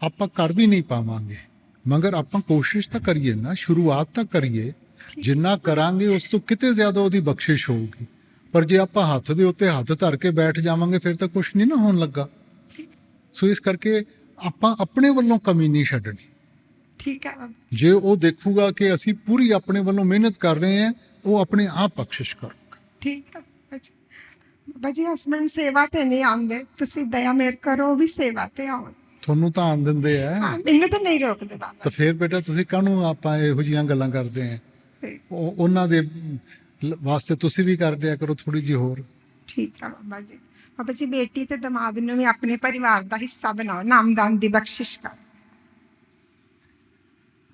ਆਪਾਂ ਕਰ ਵੀ ਨਹੀਂ ਪਾਵਾਂਗੇ, ਮਗਰ ਆਪਾਂ ਕੋਸ਼ਿਸ਼ ਤਾਂ ਕਰੀਏ ਨਾ, ਸ਼ੁਰੂਆਤ ਤਾਂ ਕਰੀਏ। ਜਿੰਨਾ ਕਰਾਂਗੇ ਉਸ ਤੋਂ ਕਿਤੇ ਜ਼ਿਆਦਾ ਉਹਦੀ ਬਖਸ਼ਿਸ਼ ਹੋਊਗੀ। ਪਰ ਜੇ ਆਪਾਂ ਹੱਥ ਦੇ ਉੱਤੇ ਹੱਥ ਧਰ ਕੇ ਬੈਠ ਜਾਵਾਂਗੇ ਫਿਰ ਤਾਂ ਕੁਛ ਨਹੀਂ ਨਾ ਹੋਣ ਲੱਗਾ। ਸੋ ਇਸ ਕਰਕੇ ਆਪਾਂ ਆਪਣੇ ਵੱਲੋਂ ਕਮੀ ਨਹੀਂ ਛੱਡਣੀ। ਠੀਕ ਹੈ ਬਾਬਾ ਜੇ ਉਹ ਦੇਖੂਗਾ ਕਿ ਅਸੀਂ ਪੂਰੀ ਆਪਣੇ ਵੱਲੋਂ ਮਿਹਨਤ ਕਰ ਰਹੇ ਹਾਂ, ਉਹ ਆਪਣੇ ਆਪ ਬਖਸ਼ਿਸ਼ ਕਰੂਗਾ। ਠੀਕ ਹੈ ਬਾਬਾ ਜੀ। ਬਾਬਾ ਜੀ ਹਸਬੈਂਡ ਸੇਵਾ ਤੇ ਨਹੀਂ ਆਉਂਦੇ, ਤੁਸੀਂ ਦਇਆ ਮੇਰ ਕਰੋ ਉਹ ਵੀ ਸੇਵਾ ਤੇ ਆਉਣ। ਤੁਹਾਨੂੰ ਤਾਂ ਆਣ ਦਿੰਦੇ ਆ, ਮੈਨੂੰ ਤਾਂ ਨਹੀਂ ਰੋਕਦੇ ਬਾਬਾ। ਤਾਂ ਫਿਰ ਬੇਟਾ ਤੁਸੀਂ ਕਾਹਨੂੰ ਆਪਾਂ ਇਹੋ ਜਿਹੀਆਂ ਗੱਲਾਂ ਕਰਦੇ ਆ। ਉਹਨਾਂ ਦੇ ਵਾਸਤੇ ਤੁਸੀਂ ਵੀ ਕਰ ਦਿਆ ਕਰੋ ਥੋੜੀ ਜਿਹੀ ਹੋਰ। ਠੀਕ ਹੈ ਬਾਬਾ ਜੀ। ਬਾਬਾ ਜੀ ਬੇਟੀ ਤੇ ਦਮਾਦ ਨੂੰ ਵੀ ਆਪਣੇ ਪਰਿਵਾਰ ਦਾ ਹਿੱਸਾ ਬਣਾਓ, ਨਾਮਦਾਨ ਦੀ ਬਖਸ਼ਿਸ਼ ਕਰੋ।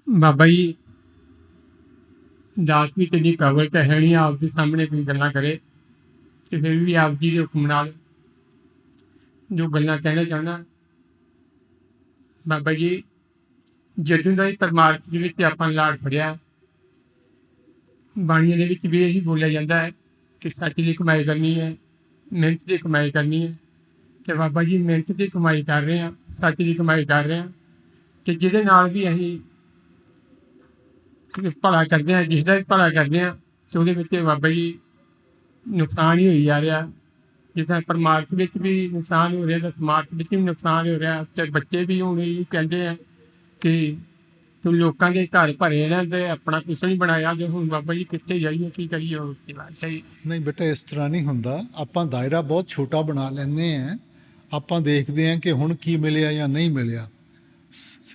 ਬਾਬਾ ਜੀ ਦਾਸ ਵੀ ਤੇਰੀ ਕਬਰ ਤਾਂ ਹੈ ਨਹੀਂ, ਆਪ ਦੇ ਸਾਹਮਣੇ ਕੋਈ ਗੱਲਾਂ ਕਰੇ ਤੇ ਫਿਰ ਵੀ ਆਪ ਜੀ ਦੇ ਹੁਕਮ ਨਾਲ ਜੋ ਗੱਲਾਂ ਕਹਿਣਾ ਚਾਹੁੰਦਾ। ਬਾਬਾ ਜੀ ਜਦੋਂ ਦਾ ਹੀ ਪਰਮਾਰਥ ਦੇ ਵਿੱਚ ਆਪਾਂ ਲਾੜ ਫੜਿਆ, ਬਾਣੀਆਂ ਦੇ ਵਿੱਚ ਵੀ ਇਹੀ ਬੋਲਿਆ ਜਾਂਦਾ ਹੈ ਕਿ ਸੱਚ ਦੀ ਕਮਾਈ ਕਰਨੀ ਹੈ, ਮਿਹਨਤ ਦੀ ਕਮਾਈ ਕਰਨੀ ਹੈ। ਤੇ ਬਾਬਾ ਜੀ ਮਿਹਨਤ ਦੀ ਕਮਾਈ ਕਰ ਰਹੇ ਹਾਂ, ਸੱਚ ਦੀ ਕਮਾਈ ਕਰ ਰਹੇ ਹਾਂ, ਤੇ ਜਿਹਦੇ ਨਾਲ ਵੀ ਅਸੀਂ ਭਲਾ ਕਰਦੇ ਹਾਂ, ਜਿਸ ਦਾ ਵੀ ਭਲਾ ਕਰਦੇ ਹਾਂ, ਤੇ ਉਹਦੇ ਵਿੱਚ ਬਾਬਾ ਜੀ ਨੁਕਸਾਨ ਹੀ ਹੋਈ ਜਾ ਰਿਹਾ। ਜਿਸ ਤਰ੍ਹਾਂ ਪਰਮਾਰਥ ਵਿੱਚ ਵੀ ਨੁਕਸਾਨ ਹੋ ਰਿਹਾ ਤਾਂ ਸਮਾਰਥ ਵਿੱਚ ਵੀ ਨੁਕਸਾਨ ਹੋ ਰਿਹਾ। ਤੇ ਬੱਚੇ ਵੀ ਹੁਣ ਇਹ ਕਹਿੰਦੇ ਆ ਕਿ ਤੂੰ ਲੋਕਾਂ ਦੇ ਘਰ ਭਰੇ ਨਾ ਤੇ ਆਪਣਾ ਕੁਛ ਨਹੀਂ ਬਣਾਇਆ, ਤੇ ਹੁਣ ਬਾਬਾ ਜੀ ਕਿੱਥੇ ਜਾਈਏ, ਕੀ ਕਰੀਏ? ਹੋਰ ਕੀ ਬਾਤ ਹੈ। ਨਹੀਂ ਬੇਟਾ ਇਸ ਤਰ੍ਹਾਂ ਨਹੀਂ ਹੁੰਦਾ। ਆਪਾਂ ਦਾਇਰਾ ਬਹੁਤ ਛੋਟਾ ਬਣਾ ਲੈਂਦੇ ਆ। ਆਪਾਂ ਦੇਖਦੇ ਆ ਕਿ ਹੁਣ ਕੀ ਮਿਲਿਆ ਜਾਂ ਨਹੀਂ ਮਿਲਿਆ।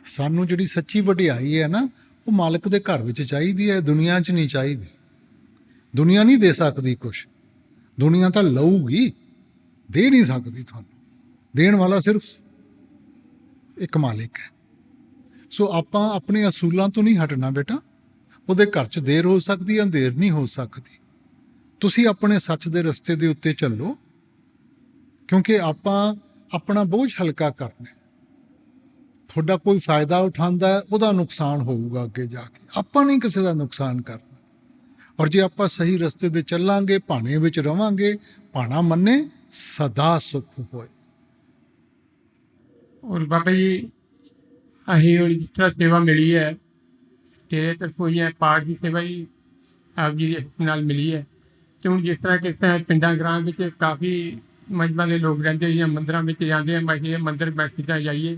ਸਾਨੂੰ ਜਿਹੜੀ ਸੱਚੀ ਵਡਿਆਈ ਹੈ ਨਾ, ਉਹ ਮਾਲਕ ਦੇ ਘਰ ਵਿੱਚ ਚਾਹੀਦੀ ਹੈ, ਦੁਨੀਆ 'ਚ ਨਹੀਂ ਚਾਹੀਦੀ। ਦੁਨੀਆ ਨਹੀਂ ਦੇ ਸਕਦੀ ਕੁਛ, ਦੁਨੀਆ ਤਾਂ ਲਊਗੀ, ਦੇ ਨਹੀਂ ਸਕਦੀ ਤੁਹਾਨੂੰ। ਦੇਣ ਵਾਲਾ ਸਿਰਫ ਇੱਕ ਮਾਲਿਕ ਹੈ। ਸੋ ਆਪਾਂ ਆਪਣੇ ਅਸੂਲਾਂ ਤੋਂ ਨਹੀਂ ਹਟਣਾ ਬੇਟਾ। ਉਹਦੇ ਘਰ 'ਚ ਦੇਰ ਹੋ ਸਕਦੀ ਹੈ, ਅੰਧੇਰ ਨਹੀਂ ਹੋ ਸਕਦੀ। ਤੁਸੀਂ ਆਪਣੇ ਸੱਚ ਦੇ ਰਸਤੇ ਦੇ ਉੱਤੇ ਚੱਲੋ, ਕਿਉਂਕਿ ਆਪਾਂ ਆਪਣਾ ਬੋਝ ਹਲਕਾ ਕਰਨਾ। ਤੁਹਾਡਾ ਕੋਈ ਫਾਇਦਾ ਉਠਾਉਂਦਾ ਹੈ, ਉਹਦਾ ਨੁਕਸਾਨ ਹੋਊਗਾ ਅੱਗੇ ਜਾ ਕੇ। ਆਪਾਂ ਨਹੀਂ ਕਿਸੇ ਦਾ ਨੁਕਸਾਨ ਕਰਨਾ। ਔਰ ਜੇ ਆਪਾਂ ਸਹੀ ਰਸਤੇ ਤੇ ਚੱਲਾਂਗੇ, ਭਾਣੇ ਵਿੱਚ ਰਵਾਂਗੇ, ਭਾਣਾ ਮੰਨੇ ਸਦਾ ਸੁਖ ਹੋਏ। ਔਰ ਬਾਬਾ ਜੀ ਅਸੀਂ ਹੁਣ ਜਿਸ ਤਰ੍ਹਾਂ ਸੇਵਾ ਮਿਲੀ ਹੈ ਤੇਰੇ ਤਰਫੋਂ ਹੀ ਹੈ, ਪਾਠ ਦੀ ਸੇਵਾ ਹੀ ਆਪ ਜੀ ਦੇ ਹੁਕਮ ਨਾਲ ਮਿਲੀ ਹੈ। ਤੇ ਹੁਣ ਜਿਸ ਤਰ੍ਹਾਂ ਕਿ ਪਿੰਡਾਂ ਗ੍ਰਾਂ ਵਿੱਚ ਕਾਫੀ ਮਜ਼ਹਬਾਂ ਦੇ ਲੋਕ ਰਹਿੰਦੇ ਜਾਂ ਮੰਦਿਰਾਂ ਵਿੱਚ ਜਾਂਦੇ ਆ, ਅਸੀਂ ਮੰਦਿਰ ਮਸਜਿਦਾਂ ਜਾਈਏ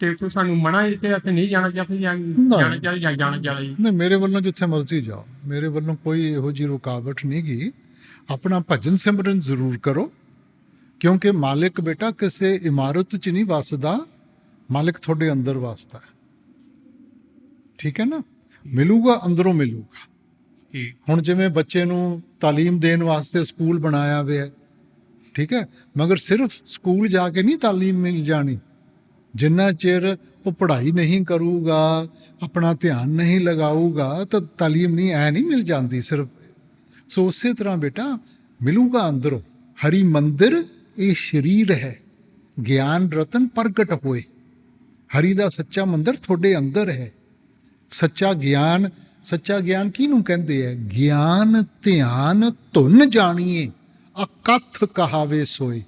ਤੇ ਉੱਥੋਂ ਸਾਨੂੰ ਮਨਾ ਇਸੇ ਅਸੀਂ ਨਹੀਂ ਜਾਣਾ ਚਾਹੀਦਾ ਜਾਣਾ ਚਾਹੀਦਾ ਜੀ। ਨਹੀਂ, ਮੇਰੇ ਵੱਲੋਂ ਜਿੱਥੇ ਮਰਜ਼ੀ ਜਾਓ, ਮੇਰੇ ਵੱਲੋਂ ਕੋਈ ਇਹੋ ਜਿਹੀ ਰੁਕਾਵਟ ਨਹੀਂ ਗੀ। ਆਪਣਾ ਭਜਨ ਸਿਮਰਨ ਜ਼ਰੂਰ ਕਰੋ, ਕਿਉਂਕਿ ਮਾਲਿਕ ਬੇਟਾ ਕਿਸੇ ਇਮਾਰਤ 'ਚ ਨਹੀਂ ਵਸਦਾ, ਮਾਲਿਕ ਤੁਹਾਡੇ ਅੰਦਰ ਵਸਦਾ ਹੈ। ਠੀਕ ਹੈ ਨਾ? ਮਿਲੂਗਾ, ਅੰਦਰੋਂ ਮਿਲੂਗਾ। ਹੁਣ ਜਿਵੇਂ ਬੱਚੇ ਨੂੰ ਤਾਲੀਮ ਦੇਣ ਵਾਸਤੇ ਸਕੂਲ ਬਣਾਇਆ ਹੋਇਆ, ਠੀਕ ਹੈ, ਮਗਰ ਸਿਰਫ ਸਕੂਲ ਜਾ ਕੇ ਨਹੀਂ ਤਾਲੀਮ ਮਿਲ ਜਾਣੀ। ਜਿੰਨਾ ਚਿਰ ਉਹ ਪੜ੍ਹਾਈ ਨਹੀਂ ਕਰੂਗਾ, ਆਪਣਾ ਧਿਆਨ ਨਹੀਂ ਲਗਾਊਗਾ, ਤਾਂ ਤਾਲੀਮ ਨਹੀਂ ਮਿਲ ਜਾਂਦੀ ਸਿਰਫ। ਸੋ ਉਸੇ ਤਰ੍ਹਾਂ ਬੇਟਾ ਮਿਲੂਗਾ ਅੰਦਰੋਂ। ਹਰੀ ਮੰਦਿਰ ਇਹ ਸਰੀਰ ਹੈ, ਗਿਆਨ ਰਤਨ ਪ੍ਰਗਟ ਹੋਏ। ਹਰੀ ਦਾ ਸੱਚਾ ਮੰਦਿਰ ਤੁਹਾਡੇ ਅੰਦਰ ਹੈ। ਸੱਚਾ ਗਿਆਨ ਕਿਹਨੂੰ ਕਹਿੰਦੇ ਹੈ? ਗਿਆਨ ਧਿਆਨ ਧੁਨ ਜਾਣੀਏ, ਅਕਥ ਕਹਾਵੇ ਸੋਏ।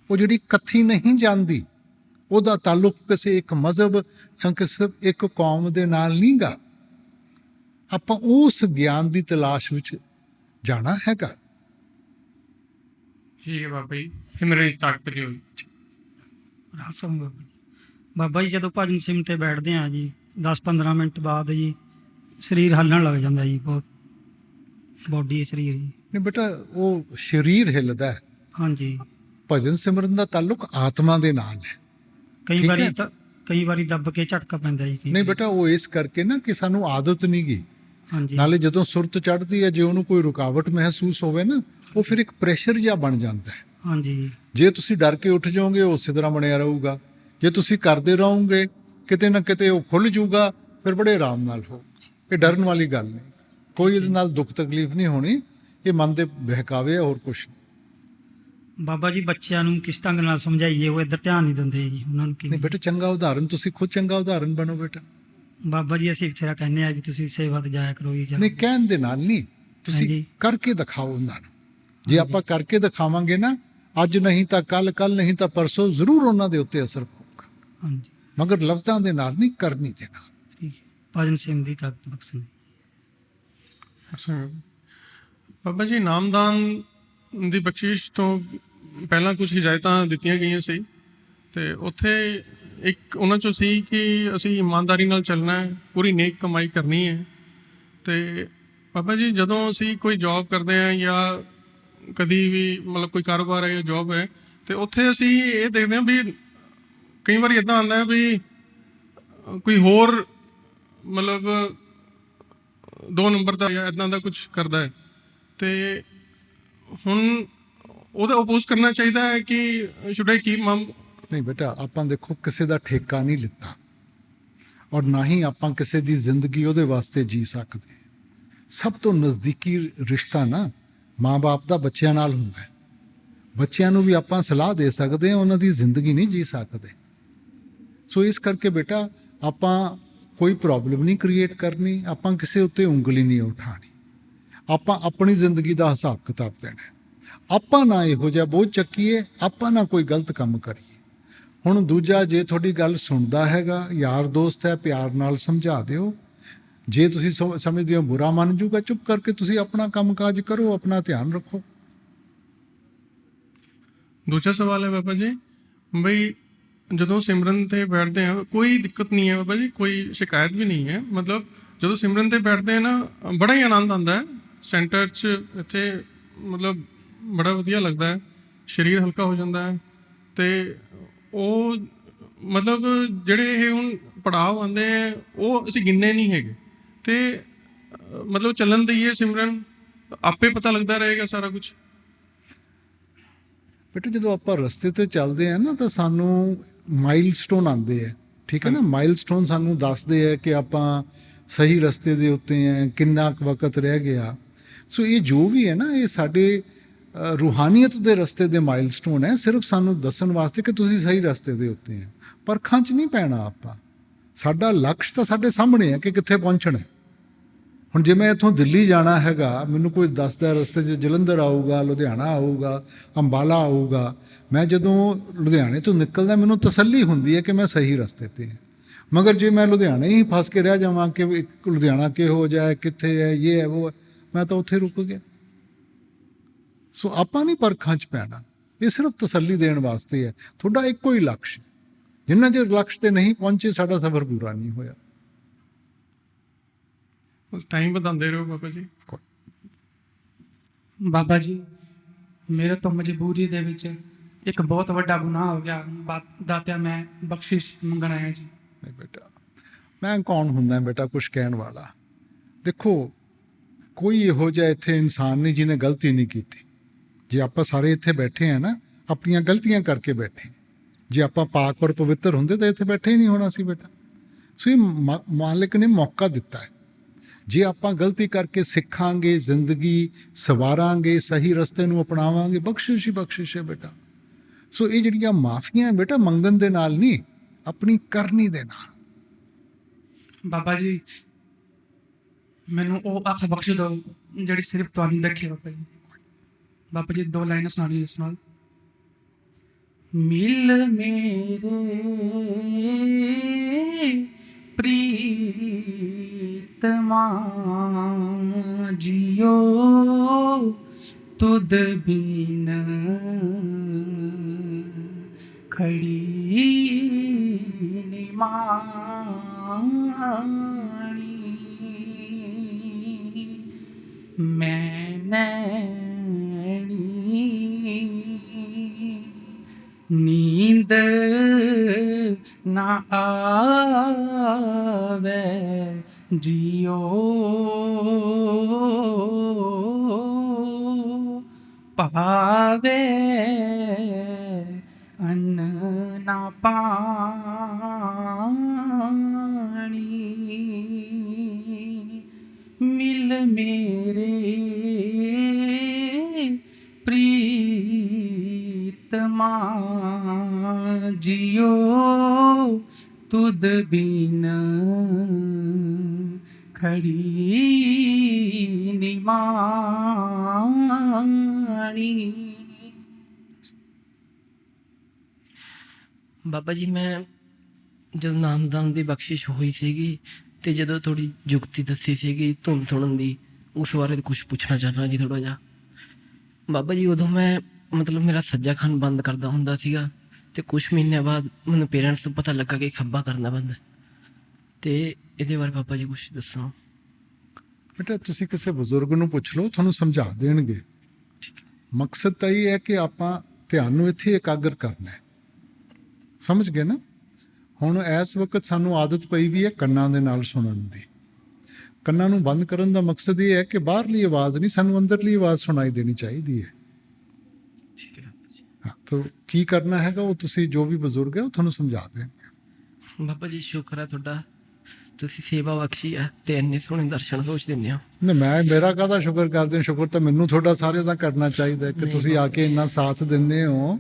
ਉਹ ਜਿਹੜੀ ਕਥੀ ਨਹੀਂ ਜਾਂਦੀ, ਉਹਦਾ ਤਾਲੁਕ ਕਿਸੇ ਇੱਕ ਮਜ਼ਹਬ ਜਾਂ ਕਿਸੇ ਇੱਕ ਕੌਮ ਦੇ ਨਾਲ ਨਹੀਂ ਗਾ। ਆਪਾਂ ਉਸ ਗਿਆਨ ਦੀ ਤਲਾਸ਼ ਵਿੱਚ ਜਾਣਾ ਹੈਗਾ। ਠੀਕ ਹੈ ਬਾਬਾ ਜੀ, ਸਿਮਰਨ ਤਾਕਤ ਦਿਓ। ਰਾਸਮ ਬਾਬਾ ਜੀ ਜਦੋਂ ਭਜਨ ਸਿਮ ਤੇ ਬੈਠਦੇ ਆ ਜੀ 10-15 ਮਿੰਟ ਬਾਅਦ ਜੀ ਸਰੀਰ ਹੱਲਣ ਲੱਗ ਜਾਂਦਾ ਜੀ, ਬਹੁਤ ਬੋਡੀ ਸਰੀਰ ਜੀ। ਨਹੀਂ ਬੇਟਾ, ਉਹ ਸਰੀਰ ਹਿੱਲਦਾ ਹੈ। ਹਾਂਜੀ। ਭਜਨ ਸਿਮਰਨ ਦਾ ਤਾਲੁਕ ਆਤਮਾ ਦੇ ਨਾਲ ਹੈ। ਕਈ ਵਾਰੀ ਦੱਬ ਕੇ ਝਟਕਾ ਪੈਂਦਾ ਜੀ। ਨਹੀਂ ਬੇਟਾ, ਉਹ ਇਸ ਕਰਕੇ ਨਾ ਕਿ ਸਾਨੂੰ ਆਦਤ ਨਹੀਂ ਗਈ। ਹਾਂਜੀ। ਨਾਲੇ ਜਦੋਂ ਸੁਰਤ ਚੜ੍ਹਦੀ ਹੈ, ਜੇ ਉਹਨੂੰ ਕੋਈ ਰੁਕਾਵਟ ਮਹਿਸੂਸ ਹੋਵੇ ਨਾ, ਉਹ ਫਿਰ ਇੱਕ ਪ੍ਰੈਸ਼ਰ ਜਿਹਾ ਬਣ ਜਾਂਦਾ ਹੈ। ਹਾਂਜੀ। ਜੇ ਤੁਸੀਂ ਡਰ ਕੇ ਉੱਠ ਜਾਓਗੇ, ਉਹ ਉਸੇ ਤਰ੍ਹਾਂ ਬਣਿਆ ਰਹੂਗਾ। ਜੇ ਤੁਸੀਂ ਕਰਦੇ ਰਹੋਗੇ, ਕਿਤੇ ਨਾ ਕਿਤੇ ਉਹ ਖੁੱਲ ਜਾਊਗਾ, ਫਿਰ ਬੜੇ ਆਰਾਮ ਨਾਲ ਹੋਊਗਾ। ਇਹ ਡਰਨ ਵਾਲੀ ਗੱਲ ਨਹੀਂ, ਕੋਈ ਇਹਦੇ ਨਾਲ ਦੁੱਖ ਤਕਲੀਫ ਨਹੀਂ ਹੋਣੀ। ਇਹ ਮਨ ਦੇ ਬਹਿਕਾਵੇ ਆ, ਹੋਰ ਕੁਛ ਨਹੀਂ। ਬਾਬਾ ਜੀ ਬੱਚਿਆਂ ਨੂੰ ਕਿਸ ਢੰਗ ਨਾਲ ਸਮਝਾਈਏ, ਉਹ ਇੱਧਰ ਧਿਆਨ ਨਹੀਂ ਦਿੰਦੇ ਜੀ। ਉਹਨਾਂ ਨੂੰ ਨਹੀਂ ਬੇਟਾ, ਚੰਗਾ ਉਦਾਹਰਨ, ਤੁਸੀਂ ਖੁਦ ਚੰਗਾ ਉਦਾਹਰਨ ਬਣੋ ਬੇਟਾ। ਬਾਬਾ ਜੀ ਅਸੀਂ ਬਥੇਰਾ ਕਹਿੰਦੇ ਆ ਵੀ ਤੁਸੀਂ ਸੇਵਾ ਤੇ ਜਾਇਆ ਕਰੋ ਜੀ। ਨਹੀਂ, ਕਹਿਣ ਦੇ ਨਾਲ ਨਹੀਂ, ਤੁਸੀਂ ਕਰਕੇ ਦਿਖਾਓ ਉਹਨਾਂ ਨੂੰ। ਜੇ ਆਪਾਂ ਕਰਕੇ ਦਿਖਾਵਾਂਗੇ ਨਾ, ਅੱਜ ਨਹੀਂ ਤਾਂ ਕੱਲ, ਕੱਲ ਨਹੀਂ ਤਾਂ ਪਰਸੋਂ, ਜ਼ਰੂਰ ਉਹਨਾਂ ਦੇ ਉੱਤੇ ਅਸਰ ਪਊਗਾ। ਹਾਂਜੀ। ਮਗਰ ਲਫ਼ਜ਼ਾਂ ਦੇ ਨਾਲ ਨਹੀਂ, ਕਰਨੀ ਦੇ ਨਾਲ। ਠੀਕ ਹੈ। ਭਜਨ ਸਿੰਘ ਦੀ ਤਾਕਤ ਬਖਸ਼ਣ। ਬਾਬਾ ਜੀ ਨਾਮਦਾਨ ਦੀ ਬਖਸ਼ਿਸ਼ ਤੋਂ ਪਹਿਲਾਂ ਕੁਝ ਹਿਦਾਇਤਾਂ ਦਿੱਤੀਆਂ ਗਈਆਂ ਸੀ, ਤੇ ਉੱਥੇ ਇੱਕ ਉਹਨਾਂ 'ਚੋਂ ਸੀ ਕਿ ਅਸੀਂ ਇਮਾਨਦਾਰੀ ਨਾਲ ਚੱਲਣਾ ਹੈ, ਪੂਰੀ ਨੇਕ ਕਮਾਈ ਕਰਨੀ ਹੈ। ਤੇ ਬਾਬਾ ਜੀ ਜਦੋਂ ਅਸੀਂ ਕੋਈ ਜੌਬ ਕਰਦੇ ਹਾਂ ਜਾਂ ਕਦੀ ਵੀ ਮਤਲਬ ਕੋਈ ਕਾਰੋਬਾਰ ਹੈ ਜਾਂ ਜੌਬ ਹੈ, ਤੇ ਉੱਥੇ ਅਸੀਂ ਇਹ ਦੇਖਦੇ ਹਾਂ ਵੀ ਕਈ ਵਾਰੀ ਇੱਦਾਂ ਆਉਂਦਾ ਹੈ ਵੀ ਕੋਈ ਹੋਰ ਮਤਲਬ 2 ਨੰਬਰ ਦਾ ਜਾਂ ਇੱਦਾਂ ਦਾ ਕੁਝ ਕਰਦਾ ਹੈ, ਤੇ ਹੁਣ ਉਹਦਾ ਅਪੋਜ਼ ਕਰਨਾ ਚਾਹੀਦਾ ਹੈ ਕਿ ਸ਼ੁੱਡ ਆਈ ਕੀਪ ਮਮ? ਨਹੀਂ ਬੇਟਾ, ਆਪਾਂ ਦੇਖੋ ਕਿਸੇ ਦਾ ਠੇਕਾ ਨਹੀਂ ਲਿੱਤਾ, ਔਰ ਨਾ ਹੀ ਆਪਾਂ ਕਿਸੇ ਦੀ ਜ਼ਿੰਦਗੀ ਉਹਦੇ ਵਾਸਤੇ ਜੀ ਸਕਦੇ। ਸਭ ਤੋਂ ਨਜ਼ਦੀਕੀ ਰਿਸ਼ਤਾ ਨਾ ਮਾਂ-ਬਾਪ ਦਾ ਬੱਚਿਆਂ ਨਾਲ ਹੁੰਦਾ ਹੈ। ਬੱਚਿਆਂ ਨੂੰ ਵੀ ਆਪਾਂ ਸਲਾਹ ਦੇ ਸਕਦੇ ਹਾਂ, ਉਹਨਾਂ ਦੀ ਜ਼ਿੰਦਗੀ ਨਹੀਂ ਜੀ ਸਕਦੇ। ਸੋ ਇਸ ਕਰਕੇ ਬੇਟਾ, ਆਪਾਂ ਕੋਈ ਪ੍ਰੋਬਲਮ ਨਹੀਂ ਕ੍ਰੀਏਟ ਕਰਨੀ, ਆਪਾਂ ਕਿਸੇ ਉੱਤੇ ਉਂਗਲੀ ਨਹੀਂ ਉਠਾਣੀ। ਆਪਾਂ ਆਪਣੀ ਜ਼ਿੰਦਗੀ ਦਾ ਹਿਸਾਬ ਕਿਤਾਬ ਦੇਣਾ। ਆਪਾਂ ਨਾ ਇਹੋ ਜਿਹਾ ਬੋਝ ਚੱਕੀਏ, ਆਪਾਂ ਨਾ ਕੋਈ ਗਲਤ ਕੰਮ ਕਰੀਏ। ਹੁਣ ਦੂਜਾ, ਜੇ ਤੁਹਾਡੀ ਗੱਲ ਸੁਣਦਾ ਹੈਗਾ, ਯਾਰ ਦੋਸਤ ਹੈ, ਪਿਆਰ ਨਾਲ ਸਮਝਾ ਦਿਓ। ਜੇ ਤੁਸੀਂ ਸਮਝਦੇ ਹੋ ਬੁਰਾ ਮੰਨ ਜੂਗਾ, ਚੁੱਪ ਕਰਕੇ ਤੁਸੀਂ ਆਪਣਾ ਕੰਮ ਕਾਜ ਕਰੋ, ਆਪਣਾ ਧਿਆਨ ਰੱਖੋ। ਦੂਜਾ ਸਵਾਲ ਹੈ ਬਾਬਾ ਜੀ, ਬਈ ਜਦੋਂ ਸਿਮਰਨ ਤੇ ਬੈਠਦੇ ਹਾਂ ਕੋਈ ਦਿੱਕਤ ਨਹੀਂ ਹੈ ਬਾਬਾ ਜੀ, ਕੋਈ ਸ਼ਿਕਾਇਤ ਵੀ ਨਹੀਂ ਹੈ। ਮਤਲਬ ਜਦੋਂ ਸਿਮਰਨ ਤੇ ਬੈਠਦੇ ਹਾਂ ਨਾ, ਬੜਾ ਹੀ ਆਨੰਦ ਆਉਂਦਾ ਹੈ ਸੈਂਟਰ 'ਚ। ਇੱਥੇ ਮਤਲਬ ਬੜਾ ਵਧੀਆ ਲੱਗਦਾ ਹੈ, ਸਰੀਰ ਹਲਕਾ ਹੋ ਜਾਂਦਾ ਹੈ। ਤੇ ਉਹ ਮਤਲਬ ਜਿਹੜੇ ਇਹ ਹੁਣ ਪੜਾਅ ਆਉਂਦੇ ਹੈ, ਉਹ ਅਸੀਂ ਗਿਣਨੇ ਨਹੀਂ ਹੈਗੇ। ਤੇ ਮਤਲਬ ਚੱਲਣ ਦਈਏ ਸਿਮਰਨ, ਆਪੇ ਪਤਾ ਲੱਗਦਾ ਰਹੇਗਾ ਸਾਰਾ ਕੁਝ। ਬੇਟਾ, ਜਦੋਂ ਆਪਾਂ ਰਸਤੇ ਤੇ ਚੱਲਦੇ ਆ ਨਾ, ਤਾਂ ਸਾਨੂੰ ਮਾਈਲਸਟੋਨ ਆਉਂਦੇ ਆ, ਠੀਕ ਹੈ ਨਾ। ਮਾਈਲਸਟੋਨ ਸਾਨੂੰ ਦੱਸਦੇ ਆ ਕਿ ਆਪਾਂ ਸਹੀ ਰਸਤੇ ਦੇ ਉੱਤੇ ਆ, ਕਿੰਨਾ ਕੁ ਵਕਤ ਰਹਿ ਗਿਆ। ਸੋ ਇਹ ਜੋ ਵੀ ਹੈ ਨਾ, ਇਹ ਸਾਡੇ ਰੂਹਾਨੀਅਤ ਦੇ ਰਸਤੇ ਦੇ ਮਾਈਲਸਟੋਨ ਹੈ, ਸਿਰਫ ਸਾਨੂੰ ਦੱਸਣ ਵਾਸਤੇ ਕਿ ਤੁਸੀਂ ਸਹੀ ਰਸਤੇ ਦੇ ਉੱਤੇ ਆ। ਪਰਖਾਂ 'ਚ ਨਹੀਂ ਪੈਣਾ ਆਪਾਂ। ਸਾਡਾ ਲਕਸ਼ ਤਾਂ ਸਾਡੇ ਸਾਹਮਣੇ ਹੈ ਕਿ ਕਿੱਥੇ ਪਹੁੰਚਣਾ। ਹੁਣ ਜੇ ਮੈਂ ਇੱਥੋਂ ਦਿੱਲੀ ਜਾਣਾ ਹੈਗਾ, ਮੈਨੂੰ ਕੋਈ ਦੱਸਦਾ ਰਸਤੇ 'ਚ ਜਲੰਧਰ ਆਊਗਾ, ਲੁਧਿਆਣਾ ਆਊਗਾ, ਅੰਬਾਲਾ ਆਊਗਾ, ਮੈਂ ਜਦੋਂ ਲੁਧਿਆਣੇ ਤੋਂ ਨਿਕਲਦਾ ਮੈਨੂੰ ਤਸੱਲੀ ਹੁੰਦੀ ਹੈ ਕਿ ਮੈਂ ਸਹੀ ਰਸਤੇ 'ਤੇ ਹਾਂ। ਮਗਰ ਜੇ ਮੈਂ ਲੁਧਿਆਣੇ ਹੀ ਫਸ ਕੇ ਰਹਿ ਜਾਵਾਂ ਕਿ ਲੁਧਿਆਣਾ ਕਿਹੋ ਜਿਹਾ ਹੈ, ਕਿੱਥੇ ਹੈ, ਇਹ ਹੈ ਉਹ ਹੈ, ਮੈਂ ਤਾਂ ਉੱਥੇ ਰੁਕ ਗਿਆ। ਸੋ ਆਪਾਂ ਨਹੀਂ ਪਰਖਾਂ 'ਚ ਪੈਣਾ, ਇਹ ਸਿਰਫ ਤਸੱਲੀ ਦੇਣ ਵਾਸਤੇ ਹੈ। ਤੁਹਾਡਾ ਇੱਕੋ ਹੀ ਲਕਸ਼ ਹੈ, ਜਿੰਨਾ ਚਿਰ ਲਕਸ਼ 'ਤੇ ਨਹੀਂ ਪਹੁੰਚੇ ਸਾਡਾ ਸਫ਼ਰ ਪੂਰਾ ਨਹੀਂ ਹੋਇਆ। ਬਸ ਟਾਈਮ ਵਧਾਉਂਦੇ ਰਹੋ ਬਾਬਾ ਜੀ। ਬਾਬਾ ਜੀ, ਮੇਰੇ ਤੋਂ ਮਜਬੂਰੀ ਦੇ ਵਿੱਚ ਇੱਕ ਬਹੁਤ ਵੱਡਾ ਗੁਨਾਹ ਹੋ ਗਿਆ। ਦਾਤਿਆ ਮੈਂ ਬਖਸ਼ਿਸ਼ ਮੰਗਣ ਆਇਆ ਜੀ। ਨਹੀਂ ਬੇਟਾ, ਮੈਂ ਕੌਣ ਹੁੰਦਾ ਬੇਟਾ ਕੁਛ ਕਹਿਣ ਵਾਲਾ। ਦੇਖੋ, ਕੋਈ ਇਹੋ ਜਿਹਾ ਇੱਥੇ ਇਨਸਾਨ ਨਹੀਂ ਜਿਹਨੇ ਗਲਤੀ ਨਹੀਂ ਕੀਤੀ। ਜੇ ਆਪਾਂ ਸਾਰੇ ਇੱਥੇ ਬੈਠੇ ਹਾਂ ਨਾ, ਆਪਣੀਆਂ ਗਲਤੀਆਂ ਕਰਕੇ ਬੈਠੇ। ਜੇ ਆਪਾਂ ਪਾਕ ਔਰ ਪਵਿੱਤਰ ਹੁੰਦੇ ਤਾਂ ਇੱਥੇ ਬੈਠੇ ਹੀ ਨਹੀਂ ਹੋਣਾ ਸੀ ਬੇਟਾ। ਸੋ ਇਹ ਮਾਲਿਕ ਨੇ ਮੌਕਾ ਦਿੱਤਾ ਹੈ। ਜੇ ਆਪਾਂ ਗਲਤੀ ਕਰਕੇ ਸਿੱਖਾਂਗੇ, ਜ਼ਿੰਦਗੀ ਸਵਾਰਾਂਗੇ, ਸਹੀ ਰਸਤੇ ਨੂੰ ਅਪਣਾਵਾਂਗੇ, ਬਖਸ਼ਿਸ਼ ਹੀ ਬਖਸ਼ਿਸ਼ ਹੈ ਬੇਟਾ। ਸੋ ਇਹ ਜਿਹੜੀਆਂ ਮਾਫੀਆਂ ਬੇਟਾ ਮੰਗਣ ਦੇ ਨਾਲ ਨਹੀਂ, ਆਪਣੀ ਕਰਨੀ ਦੇ ਨਾਲ। ਬਾਬਾ ਜੀ, ਮੈਨੂੰ ਉਹ ਅੱਖ ਬਖਸ਼ ਦਿਓ ਜਿਹੜੀ ਸਿਰਫ ਤੁਹਾਨੂੰ ਦੇਖੇ। ਬਾਬਾ ਜੀ, ਬਾਬਾ ਜੀ 2 ਲਾਈਨਾਂ ਸੁਣਾਣੀ ਇਸ ਨਾਲ। ਮਿਲ ਮੇਰੇ ਪ੍ਰੀਤਮਾ ਜਿਓ ਤੁਧ ਬਿਨ ਖੜੀ ਨਿਮਾਣੀ ਮੈਂ ਨੈਣੀ ਨੀਂਦ ਨਾ ਆਵੇ ਜਿਓ ਪਾਵੇ ਅੰਨ ਨਾ ਪਾਣੀ ਮਿਲ ਮੇਰੇ ਪ੍ਰੀਤਮਾ ਜਿਓ ਤੁਧ ਬਿਨ ਖੜੀ ਨਿਮਾਣੀ। ਬਾਬਾ ਜੀ, ਮੈਂ ਜਦੋਂ ਨਾਮਦਾਨ ਦੀ ਬਖਸ਼ਿਸ਼ ਹੋਈ ਸੀਗੀ ਤੇ ਜਦੋਂ ਥੋੜੀ ਜੁਗਤੀ ਦੱਸੀ ਸੀਗੀ ਧੁਨ ਸੁਣਨ ਦੀ, ਉਸ ਬਾਰੇ ਕੁਝ ਪੁੱਛਣਾ ਚਾਹੁੰਦਾ ਜੀ ਥੋੜਾ ਜਿਹਾ। ਬਾਬਾ ਜੀ, ਉਦੋਂ ਮੈਂ ਮਤਲਬ ਮੇਰਾ ਸੱਜਾ ਕੰਨ ਬੰਦ ਕਰਦਾ ਹੁੰਦਾ ਸੀਗਾ ਤੇ ਕੁਝ ਮਹੀਨਿਆਂ ਬਾਅਦ ਮੈਨੂੰ ਪੇਰੈਂਟਸ ਨੂੰ ਪਤਾ ਲੱਗਾ ਕਿ ਖੱਬਾ ਕਰਨਾ ਬੰਦ। ਤੇ ਇਹਦੇ ਬਾਰੇ ਬਾਬਾ ਜੀ ਕੁਝ ਦੱਸੋ। ਬੇਟਾ, ਤੁਸੀਂ ਕਿਸੇ ਬਜ਼ੁਰਗ ਨੂੰ ਪੁੱਛ ਲਓ, ਤੁਹਾਨੂੰ ਸਮਝਾ ਦੇਣਗੇ। ਮਕਸਦ ਤਾਂ ਇਹ ਹੈ ਕਿ ਆਪਾਂ ਧਿਆਨ ਨੂੰ ਇੱਥੇ ਇਕਾਗਰ ਕਰਨਾ ਹੈ। ਸਮਝ ਗਏ ਨਾ? ਹੁਣ ਇਸ ਵਕਤ ਸਾਨੂੰ ਆਦਤ ਪਈ ਵੀ ਹੈ ਕੰਨਾਂ ਦੇ ਨਾਲ ਸੁਣਨ ਦੀ। ਕੰਨਾਂ ਨੂੰ ਬੰਦ ਕਰਨ ਦਾ ਮਕਸਦ ਇਹ ਹੈ ਕਿ ਬਾਹਰਲੀ ਆਵਾਜ਼ ਨਹੀਂ, ਸਾਨੂੰ ਅੰਦਰਲੀ ਆਵਾਜ਼ ਸੁਣਾਈ ਦੇਣੀ ਚਾਹੀਦੀ ਹੈ। ਹਾਂ, ਤਾਂ ਕੀ ਕਰਨਾ ਹੈਗਾ ਉਹ ਤੁਸੀਂ ਜੋ ਵੀ ਬਜ਼ੁਰਗ ਹੈ ਉਹ ਤੁਹਾਨੂੰ ਸਮਝਾ ਦੇਣਗੇ। ਬਾਬਾ ਜੀ, ਸ਼ੁਕਰ ਹੈ ਤੁਹਾਡਾ, ਤੁਸੀਂ ਸੇਵਾ ਬਖਸ਼ੀ ਹੈ ਤੇ ਇੰਨੇ ਸੋਹਣੇ ਦਰਸ਼ਨ ਰੋਜ਼ ਦਿੰਦੇ ਹੋ। ਨਾ, ਮੇਰਾ ਕਾਹਦਾ ਸ਼ੁਕਰ ਕਰਦੇ ਹੋ? ਸ਼ੁਕਰ ਤਾਂ ਮੈਨੂੰ ਤੁਹਾਡਾ ਸਾਰਿਆਂ ਦਾ ਕਰਨਾ ਚਾਹੀਦਾ ਕਿ ਤੁਸੀਂ ਆ ਕੇ ਇੰਨਾ ਸਾਥ ਦਿੰਦੇ ਹੋ।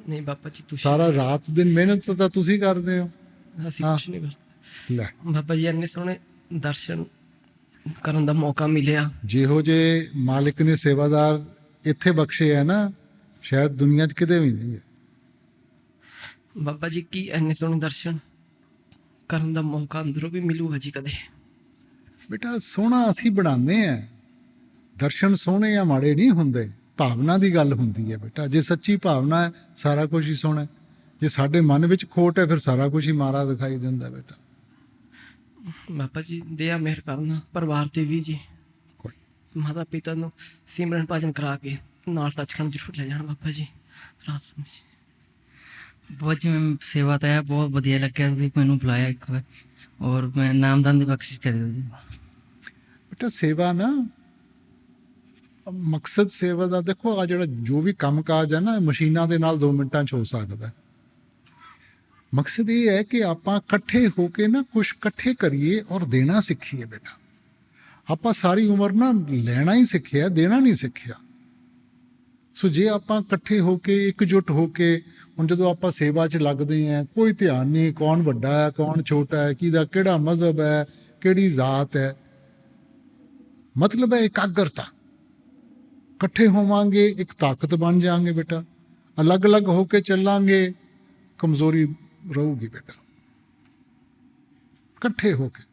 ਨਹੀਂ ਬਾਬਾ ਜੀ, ਤੁਸੀਂ ਸਾਰਾ ਰਾਤ ਦਿਨ ਮਿਹਨਤ ਤਾਂ ਤੁਸੀਂ ਕਰਦੇ ਹੋ। ਅਸੀਂ ਕੁਛ ਨਹੀਂ ਕਰਦੇ। ਲੈ ਬਾਬਾ ਜੀ, ਇੰਨੇ ਸੋਹਣੇ ਦਰਸ਼ਨ ਕਰਨ ਦਾ ਮੌਕਾ ਮਿਲਿਆ। ਜਿਹੋ ਜੇ ਮਾਲਿਕ ਨੇ ਸੇਵਾਦਾਰ ਇੱਥੇ ਬਖਸ਼ੇ ਹੈ ਨਾ, ਸ਼ਾਇਦ ਦੁਨੀਆ 'ਚ ਕਿਤੇ ਵੀ ਨਹੀਂ ਹੈ। ਬਾਬਾ ਜੀ, ਕੀ ਇੰਨੇ ਸੋਹਣੇ ਦਰਸ਼ਨ ਕਰਨ ਦਾ ਮੌਕਾ ਅੰਦਰੋਂ ਵੀ ਮਿਲੂਗਾ ਜੀ ਕਦੇ? ਬੇਟਾ, ਸੋਹਣਾ ਅਸੀਂ ਬਣਾਉਂਦੇ ਹਾਂ, ਦਰਸ਼ਨ ਸੋਹਣੇ ਜਾਂ ਮਾੜੇ ਨਹੀਂ ਹੁੰਦੇ, ਭਾਵਨਾ ਦੀ ਗੱਲ ਹੁੰਦੀ ਹੈ ਬੇਟਾ। ਜੇ ਸੱਚੀ ਭਾਵਨਾ ਹੈ ਸਾਰਾ ਕੁਝ ਹੀ ਸੋਹਣਾ। ਜੇ ਸਾਡੇ ਮਨ ਵਿੱਚ ਖੋਟ ਹੈ ਫਿਰ ਸਾਰਾ ਕੁਝ ਹੀ ਮਾੜਾ ਦਿਖਾਈ ਦਿੰਦਾ ਬੇਟਾ। ਬਾਬਾ ਜੀ, ਦਇਆ ਮਿਹਰ ਕਰਨਾ ਪਰਿਵਾਰ ਤੇ ਵੀ ਜੀ। ਮਾਤਾ ਪਿਤਾ ਨੂੰ ਸਿਮਰਨ ਭਜਨ ਕਰਾ ਕੇ ਨਾਲ ਸੱਚਖੰਡ ਜ਼ਰੂਰ ਲੈ ਜਾਣਾ ਬਾਬਾ ਜੀ। ਰਾਤ ਸਮਝ ਬਹੁਤ ਜੀ, ਮੈਂ ਸੇਵਾ ਤਾਂ ਬਹੁਤ ਵਧੀਆ ਲੱਗਿਆ, ਤੁਸੀਂ ਮੈਨੂੰ ਬੁਲਾਇਆ ਇੱਕ ਵਾਰ, ਔਰ ਮੈਂ ਨਾਮਦਾਨ ਦੀ ਬਖਸ਼ਿਸ਼ ਕਰ ਦਿਓ ਜੀ। ਬੇਟਾ, ਸੇਵਾ ਨਾ ਮਕਸਦ ਸੇਵਾ ਦਾ ਦੇਖੋ, ਆ ਜਿਹੜਾ ਜੋ ਵੀ ਕੰਮ ਕਾਜ ਹੈ ਨਾ, ਮਸ਼ੀਨਾਂ ਦੇ ਨਾਲ 2 ਮਿੰਟਾਂ 'ਚ ਹੋ ਸਕਦਾ। ਮਕਸਦ ਇਹ ਹੈ ਕਿ ਆਪਾਂ ਇਕੱਠੇ ਹੋ ਕੇ ਨਾ ਕੁਛ ਇਕੱਠੇ ਕਰੀਏ ਔਰ ਦੇਣਾ ਸਿੱਖੀਏ ਬੇਟਾ। ਆਪਾਂ ਸਾਰੀ ਉਮਰ ਨਾ ਲੈਣਾ ਹੀ ਸਿੱਖਿਆ, ਦੇਣਾ ਨਹੀਂ ਸਿੱਖਿਆ। ਸੋ ਜੇ ਆਪਾਂ ਇਕੱਠੇ ਹੋ ਕੇ ਇਕਜੁੱਟ ਹੋ ਕੇ ਹੁਣ ਜਦੋਂ ਆਪਾਂ ਸੇਵਾ 'ਚ ਲੱਗਦੇ ਹਾਂ, ਕੋਈ ਧਿਆਨ ਨਹੀਂ ਕੌਣ ਵੱਡਾ ਹੈ ਕੌਣ ਛੋਟਾ ਹੈ, ਕਿਹਦਾ ਕਿਹੜਾ ਮਜ਼ਹਬ ਹੈ, ਕਿਹੜੀ ਜ਼ਾਤ ਹੈ। ਮਤਲਬ ਹੈ ਇਕਾਗਰਤਾ। ਇਕੱਠੇ ਹੋਵਾਂਗੇ ਇੱਕ ਤਾਕਤ ਬਣ ਜਾਵਾਂਗੇ ਬੇਟਾ। ਅਲੱਗ-ਅਲੱਗ ਹੋ ਕੇ ਚੱਲਾਂਗੇ ਕਮਜ਼ੋਰੀ ਰਹੂਗੀ ਬੇਟਾ। ਇਕੱਠੇ ਹੋ ਕੇ